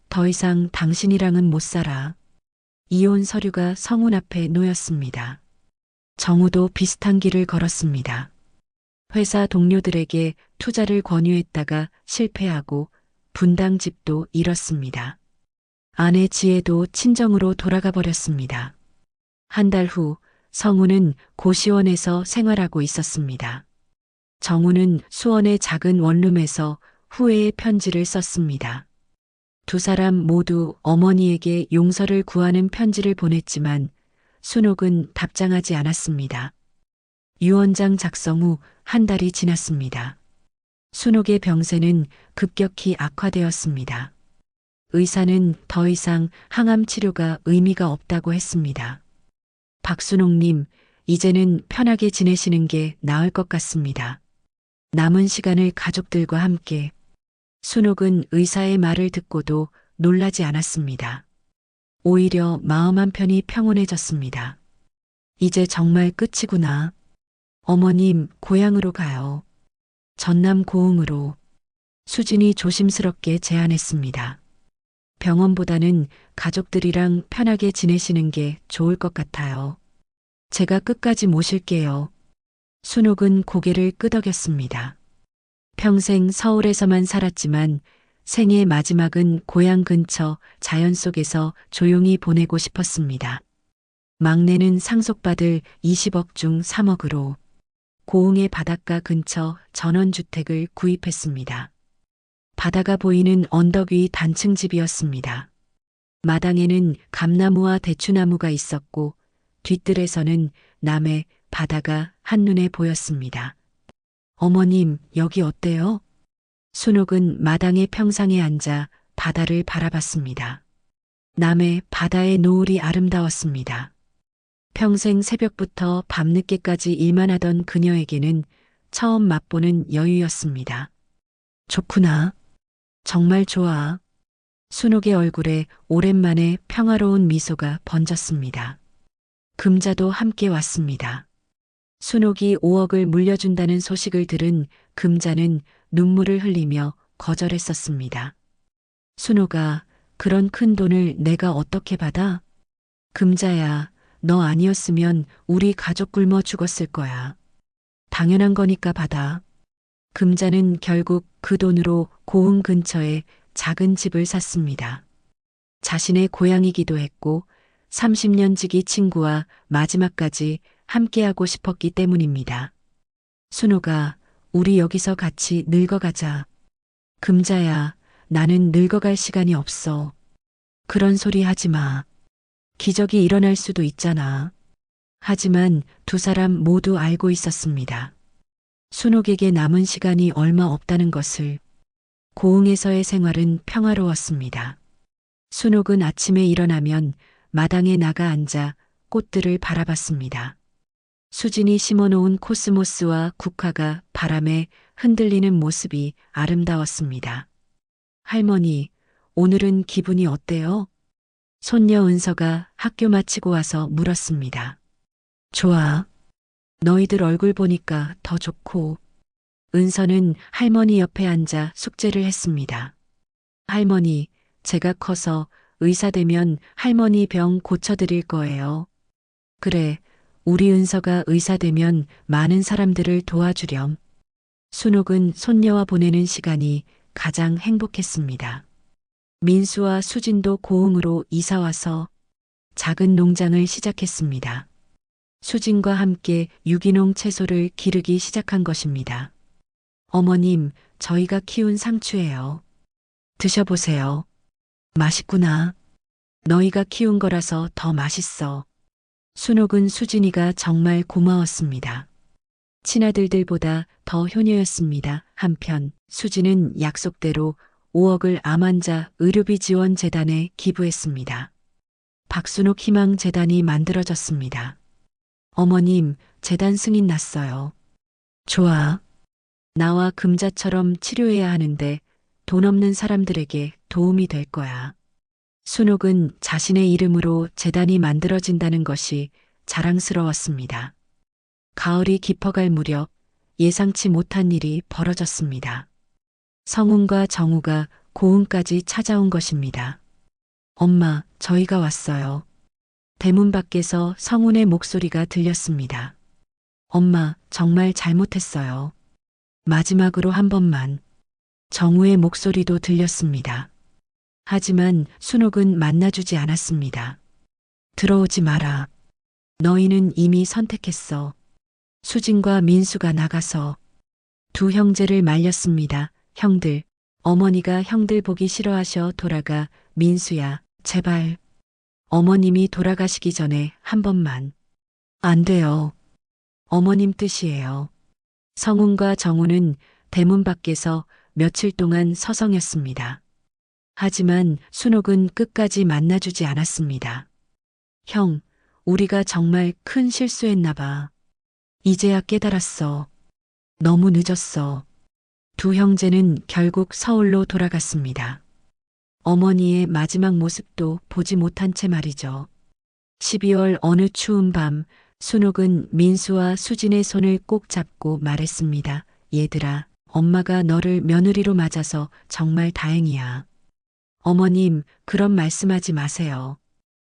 더 이상 당신이랑은 못 살아. 이혼 서류가 성훈 앞에 놓였습니다. 정우도 비슷한 길을 걸었습니다. 회사 동료들에게 투자를 권유했다가 실패하고 분당 집도 잃었습니다. 아내 지혜도 친정으로 돌아가 버렸습니다. 한 달 후 성우는 고시원에서 생활하고 있었습니다. 정우는 수원의 작은 원룸에서 후회의 편지를 썼습니다. 두 사람 모두 어머니에게 용서를 구하는 편지를 보냈지만 순옥은 답장하지 않았습니다. 유언장 작성 후 한 달이 지났습니다. 순옥의 병세는 급격히 악화되었습니다. 의사는 더 이상 항암 치료가 의미가 없다고 했습니다. 박순옥님, 이제는 편하게 지내시는 게 나을 것 같습니다. 남은 시간을 가족들과 함께 순옥은 의사의 말을 듣고도 놀라지 않았습니다. 오히려 마음 한편이 평온해졌습니다. 이제 정말 끝이구나. 어머님, 고향으로 가요. 전남 고흥으로. 수진이 조심스럽게 제안했습니다. 병원보다는 가족들이랑 편하게 지내시는 게 좋을 것 같아요. 제가 끝까지 모실게요. 순옥은 고개를 끄덕였습니다. 평생 서울에서만 살았지만 생의 마지막은 고향 근처 자연 속에서 조용히 보내고 싶었습니다. 막내는 상속받을 20억 중 3억으로 고흥의 바닷가 근처 전원주택을 구입했습니다. 바다가 보이는 언덕 위 단층집이었습니다. 마당에는 감나무와 대추나무가 있었고 뒤뜰에서는 남해 바다가 한눈에 보였습니다. 어머님, 여기 어때요? 순옥은 마당의 평상에 앉아 바다를 바라봤습니다. 남해 바다의 노을이 아름다웠습니다. 평생 새벽부터 밤늦게까지 일만 하던 그녀에게는 처음 맛보는 여유였습니다. 좋구나. 정말 좋아. 순옥의 얼굴에 오랜만에 평화로운 미소가 번졌습니다. 금자도 함께 왔습니다. 순옥이 5억을 물려준다는 소식을 들은 금자는 눈물을 흘리며 거절했었습니다. 순옥아, 그런 큰 돈을 내가 어떻게 받아? 금자야, 너 아니었으면 우리 가족 굶어 죽었을 거야. 당연한 거니까 받아. 금자는 결국 그 돈으로 고흥 근처에 작은 집을 샀습니다. 자신의 고향이기도 했고 30년 지기 친구와 마지막까지 함께하고 싶었기 때문입니다. 순옥아, 우리 여기서 같이 늙어가자. 금자야, 나는 늙어갈 시간이 없어. 그런 소리 하지 마. 기적이 일어날 수도 있잖아. 하지만 두 사람 모두 알고 있었습니다. 순옥에게 남은 시간이 얼마 없다는 것을. 고흥에서의 생활은 평화로웠습니다. 순옥은 아침에 일어나면 마당에 나가 앉아 꽃들을 바라봤습니다. 수진이 심어놓은 코스모스와 국화가 바람에 흔들리는 모습이 아름다웠습니다. 할머니, 오늘은 기분이 어때요? 손녀 은서가 학교 마치고 와서 물었습니다. 좋아. 너희들 얼굴 보니까 더 좋고. 은서는 할머니 옆에 앉아 숙제를 했습니다. 할머니, 제가 커서 의사 되면 할머니 병 고쳐드릴 거예요. 그래, 우리 은서가 의사 되면 많은 사람들을 도와주렴. 순옥은 손녀와 보내는 시간이 가장 행복했습니다. 민수와 수진도 고흥으로 이사와서 작은 농장을 시작했습니다. 수진과 함께 유기농 채소를 기르기 시작한 것입니다. 어머님, 저희가 키운 상추예요. 드셔보세요. 맛있구나. 너희가 키운 거라서 더 맛있어. 순옥은 수진이가 정말 고마웠습니다. 친아들들보다 더 효녀였습니다. 한편 수진은 약속대로 5억을 암환자 의료비 지원 재단에 기부했습니다. 박순옥 희망재단이 만들어졌습니다. 어머님, 재단 승인 났어요. 좋아. 나와 금자처럼 치료해야 하는데 돈 없는 사람들에게 도움이 될 거야. 순옥은 자신의 이름으로 재단이 만들어진다는 것이 자랑스러웠습니다. 가을이 깊어갈 무렵 예상치 못한 일이 벌어졌습니다. 성훈과 정우가 고흥까지 찾아온 것입니다. 엄마, 저희가 왔어요. 대문 밖에서 성훈의 목소리가 들렸습니다. 엄마, 정말 잘못했어요. 마지막으로 한 번만. 정우의 목소리도 들렸습니다. 하지만 순옥은 만나주지 않았습니다. 들어오지 마라. 너희는 이미 선택했어. 수진과 민수가 나가서 두 형제를 말렸습니다. 형들, 어머니가 형들 보기 싫어하셔. 돌아가. 민수야, 제발. 어머님이 돌아가시기 전에 한 번만. 안 돼요. 어머님 뜻이에요. 성훈과 정우는 대문 밖에서 며칠 동안 서성였습니다. 하지만 순옥은 끝까지 만나주지 않았습니다. 형, 우리가 정말 큰 실수했나 봐. 이제야 깨달았어. 너무 늦었어. 두 형제는 결국 서울로 돌아갔습니다. 어머니의 마지막 모습도 보지 못한 채 말이죠. 12월 어느 추운 밤, 순옥은 민수와 수진의 손을 꼭 잡고 말했습니다. 얘들아, 엄마가 너를 며느리로 맞아서 정말 다행이야. 어머님, 그런 말씀하지 마세요.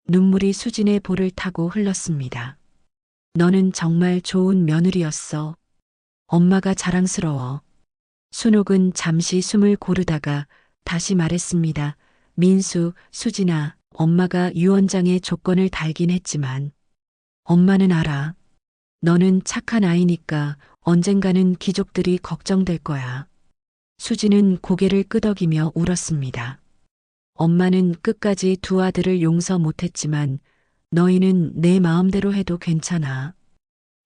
눈물이 수진의 볼을 타고 흘렀습니다. 너는 정말 좋은 며느리였어. 엄마가 자랑스러워. 순옥은 잠시 숨을 고르다가 다시 말했습니다. 민수, 수진아, 엄마가 유언장에 조건을 달긴 했지만 엄마는 알아. 너는 착한 아이니까 언젠가는 귀족들이 걱정될 거야. 수진은 고개를 끄덕이며 울었습니다. 엄마는 끝까지 두 아들을 용서 못했지만 너희는 내 마음대로 해도 괜찮아.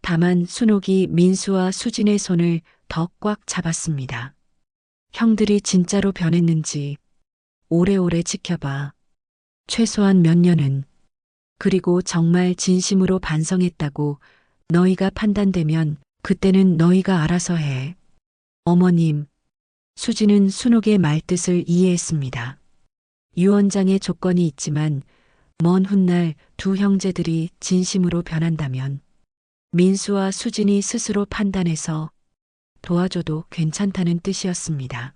다만 순옥이 민수와 수진의 손을 더 꽉 잡았습니다. 형들이 진짜로 변했는지 오래오래 지켜봐. 최소한 몇 년은. 그리고 정말 진심으로 반성했다고 너희가 판단되면 그때는 너희가 알아서 해. 어머님, 수진은 순옥의 말뜻을 이해했습니다. 유언장에 조건이 있지만 먼 훗날 두 형제들이 진심으로 변한다면 민수와 수진이 스스로 판단해서 도와줘도 괜찮다는 뜻이었습니다.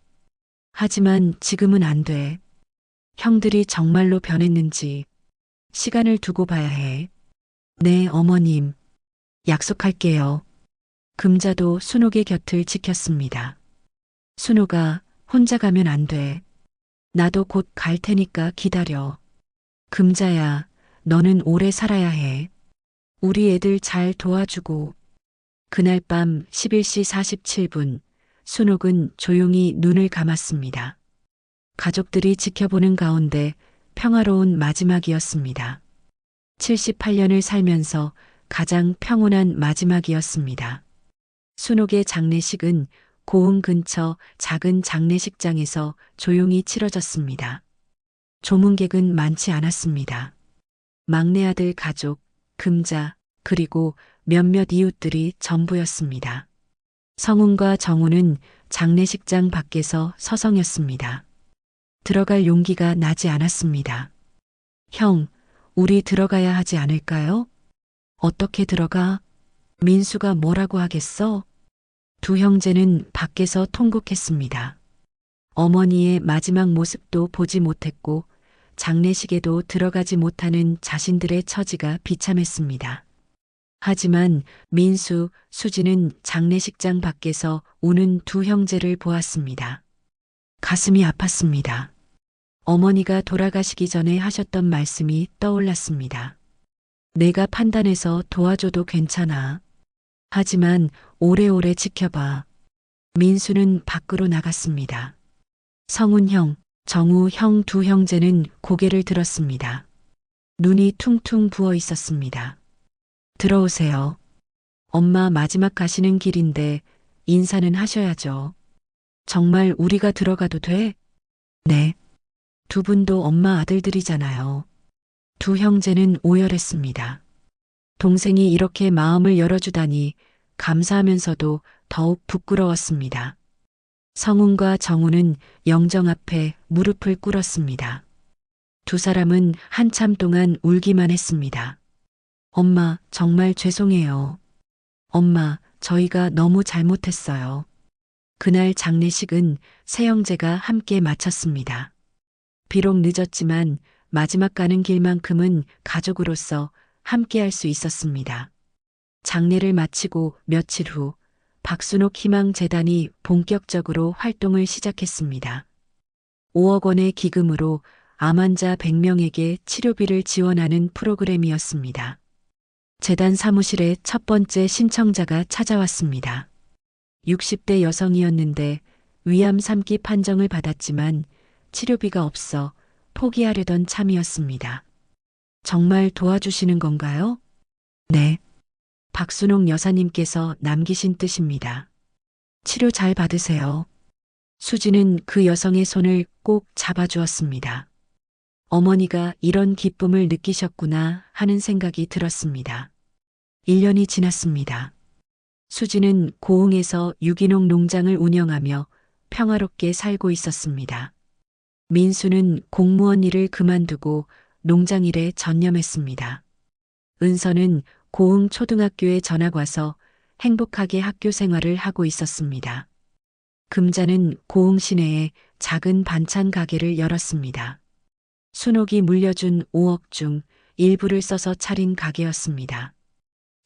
하지만 지금은 안 돼. 형들이 정말로 변했는지 시간을 두고 봐야 해. 네, 어머님. 약속할게요. 금자도 순옥의 곁을 지켰습니다. 순옥아, 혼자 가면 안 돼. 나도 곧 갈 테니까 기다려. 금자야, 너는 오래 살아야 해. 우리 애들 잘 도와주고. 그날 밤 11시 47분, 순옥은 조용히 눈을 감았습니다. 가족들이 지켜보는 가운데 평화로운 마지막이었습니다. 78년을 살면서 가장 평온한 마지막이었습니다. 순옥의 장례식은 고흥 근처 작은 장례식장에서 조용히 치러졌습니다. 조문객은 많지 않았습니다. 막내 아들 가족, 금자, 그리고 몇몇 이웃들이 전부였습니다. 성훈과 정우는 장례식장 밖에서 서성였습니다. 들어갈 용기가 나지 않았습니다. 형, 우리 들어가야 하지 않을까요? 어떻게 들어가? 민수가 뭐라고 하겠어? 두 형제는 밖에서 통곡했습니다. 어머니의 마지막 모습도 보지 못했고 장례식에도 들어가지 못하는 자신들의 처지가 비참했습니다. 하지만 민수, 수지는 장례식장 밖에서 우는 두 형제를 보았습니다. 가슴이 아팠습니다. 어머니가 돌아가시기 전에 하셨던 말씀이 떠올랐습니다. 내가 판단해서 도와줘도 괜찮아. 하지만 오래오래 지켜봐. 민수는 밖으로 나갔습니다. 성훈 형, 정우 형 두 형제는 고개를 들었습니다. 눈이 퉁퉁 부어 있었습니다. 들어오세요. 엄마 마지막 가시는 길인데 인사는 하셔야죠. 정말 우리가 들어가도 돼? 네. 두 분도 엄마 아들들이잖아요. 두 형제는 오열했습니다. 동생이 이렇게 마음을 열어주다니 감사하면서도 더욱 부끄러웠습니다. 성훈과 정우는 영정 앞에 무릎을 꿇었습니다. 두 사람은 한참 동안 울기만 했습니다. 엄마, 정말 죄송해요. 엄마, 저희가 너무 잘못했어요. 그날 장례식은 세 형제가 함께 마쳤습니다. 비록 늦었지만 마지막 가는 길만큼은 가족으로서 함께 할 수 있었습니다. 장례를 마치고 며칠 후 박순옥 희망재단이 본격적으로 활동을 시작했습니다. 5억 원의 기금으로 암 환자 100명에게 치료비를 지원하는 프로그램이었습니다. 재단 사무실에 첫 번째 신청자가 찾아왔습니다. 60대 여성이었는데 위암 3기 판정을 받았지만 치료비가 없어 포기하려던 참이었습니다. 정말 도와주시는 건가요? 네. 박순옥 여사님께서 남기신 뜻입니다. 치료 잘 받으세요. 수지는 그 여성의 손을 꼭 잡아주었습니다. 어머니가 이런 기쁨을 느끼셨구나 하는 생각이 들었습니다. 1년이 지났습니다. 수지는 고흥에서 유기농 농장을 운영하며 평화롭게 살고 있었습니다. 민수는 공무원 일을 그만두고 농장 일에 전념했습니다. 은서는 고흥 초등학교에 전학 와서 행복하게 학교 생활을 하고 있었습니다. 금자는 고흥 시내에 작은 반찬 가게를 열었습니다. 순옥이 물려준 5억 중 일부를 써서 차린 가게였습니다.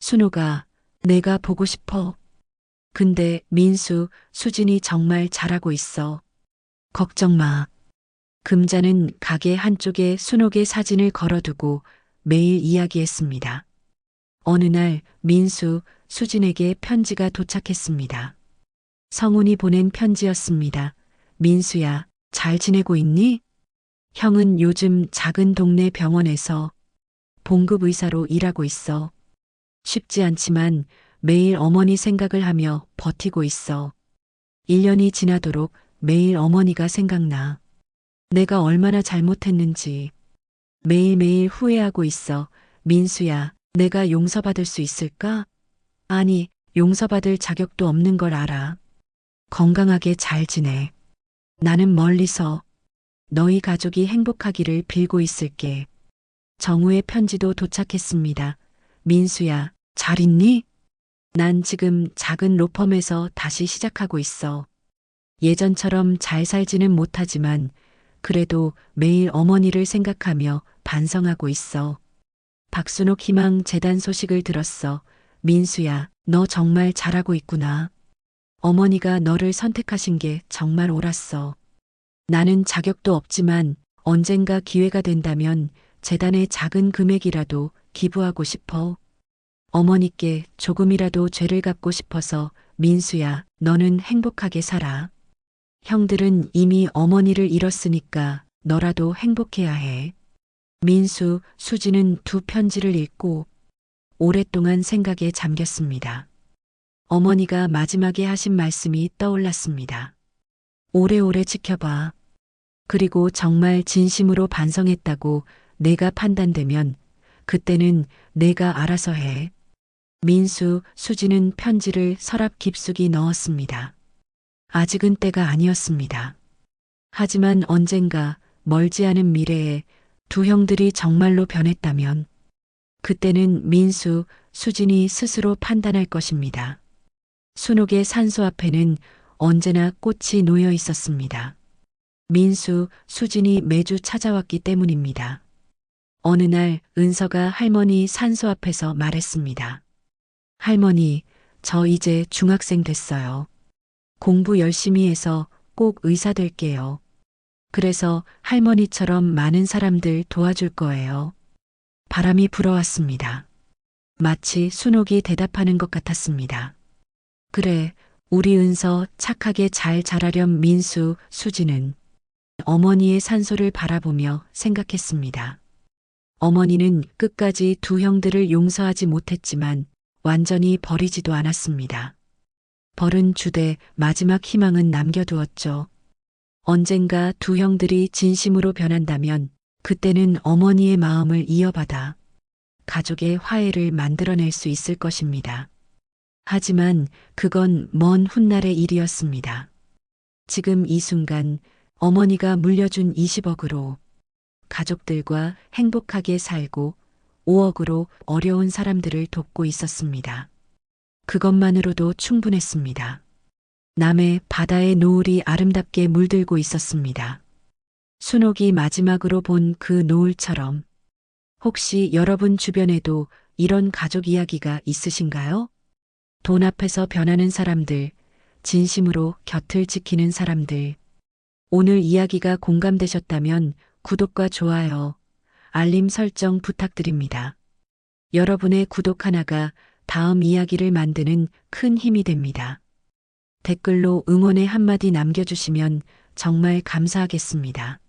순옥아, 내가 보고 싶어. 근데 민수, 수진이 정말 잘하고 있어. 걱정 마. 금자는 가게 한쪽에 순옥의 사진을 걸어두고 매일 이야기했습니다. 어느 날 민수, 수진에게 편지가 도착했습니다. 성훈이 보낸 편지였습니다. 민수야, 잘 지내고 있니? 형은 요즘 작은 동네 병원에서 봉급 의사로 일하고 있어. 쉽지 않지만 매일 어머니 생각을 하며 버티고 있어. 1년이 지나도록 매일 어머니가 생각나. 내가 얼마나 잘못했는지 매일매일 후회하고 있어. 민수야, 내가 용서받을 수 있을까? 아니, 용서받을 자격도 없는 걸 알아. 건강하게 잘 지내. 나는 멀리서 너희 가족이 행복하기를 빌고 있을게. 정우의 편지도 도착했습니다. 민수야, 잘 있니? 난 지금 작은 로펌에서 다시 시작하고 있어. 예전처럼 잘 살지는 못하지만 그래도 매일 어머니를 생각하며 반성하고 있어. 박순옥 희망 재단 소식을 들었어. 민수야, 너 정말 잘하고 있구나. 어머니가 너를 선택하신 게 정말 옳았어. 나는 자격도 없지만 언젠가 기회가 된다면 재단에 작은 금액이라도 기부하고 싶어. 어머니께 조금이라도 죄를 갚고 싶어서. 민수야, 너는 행복하게 살아. 형들은 이미 어머니를 잃었으니까 너라도 행복해야 해. 민수, 수지는 두 편지를 읽고 오랫동안 생각에 잠겼습니다. 어머니가 마지막에 하신 말씀이 떠올랐습니다. 오래오래 지켜봐. 그리고 정말 진심으로 반성했다고 내가 판단되면 그때는 내가 알아서 해. 민수, 수지는 편지를 서랍 깊숙이 넣었습니다. 아직은 때가 아니었습니다. 하지만 언젠가 멀지 않은 미래에 두 형들이 정말로 변했다면 그때는 민수, 수진이 스스로 판단할 것입니다. 순옥의 산소 앞에는 언제나 꽃이 놓여 있었습니다. 민수, 수진이 매주 찾아왔기 때문입니다. 어느 날 은서가 할머니 산소 앞에서 말했습니다. 할머니, 저 이제 중학생 됐어요. 공부 열심히 해서 꼭 의사 될게요. 그래서 할머니처럼 많은 사람들 도와줄 거예요. 바람이 불어왔습니다. 마치 순옥이 대답하는 것 같았습니다. 그래, 우리 은서 착하게 잘 자라렴. 민수, 수지는 어머니의 산소를 바라보며 생각했습니다. 어머니는 끝까지 두 형들을 용서하지 못했지만 완전히 버리지도 않았습니다. 벌은 주되 마지막 희망은 남겨두었죠. 언젠가 두 형들이 진심으로 변한다면 그때는 어머니의 마음을 이어받아 가족의 화해를 만들어낼 수 있을 것입니다. 하지만 그건 먼 훗날의 일이었습니다. 지금 이 순간 어머니가 물려준 20억으로 가족들과 행복하게 살고 5억으로 어려운 사람들을 돕고 있었습니다. 그것만으로도 충분했습니다. 남해 바다의 노을이 아름답게 물들고 있었습니다. 순옥이 마지막으로 본 그 노을처럼 혹시 여러분 주변에도 이런 가족 이야기가 있으신가요? 돈 앞에서 변하는 사람들, 진심으로 곁을 지키는 사람들. 오늘 이야기가 공감되셨다면 구독과 좋아요, 알림 설정 부탁드립니다. 여러분의 구독 하나가 다음 이야기를 만드는 큰 힘이 됩니다. 댓글로 응원의 한마디 남겨주시면 정말 감사하겠습니다.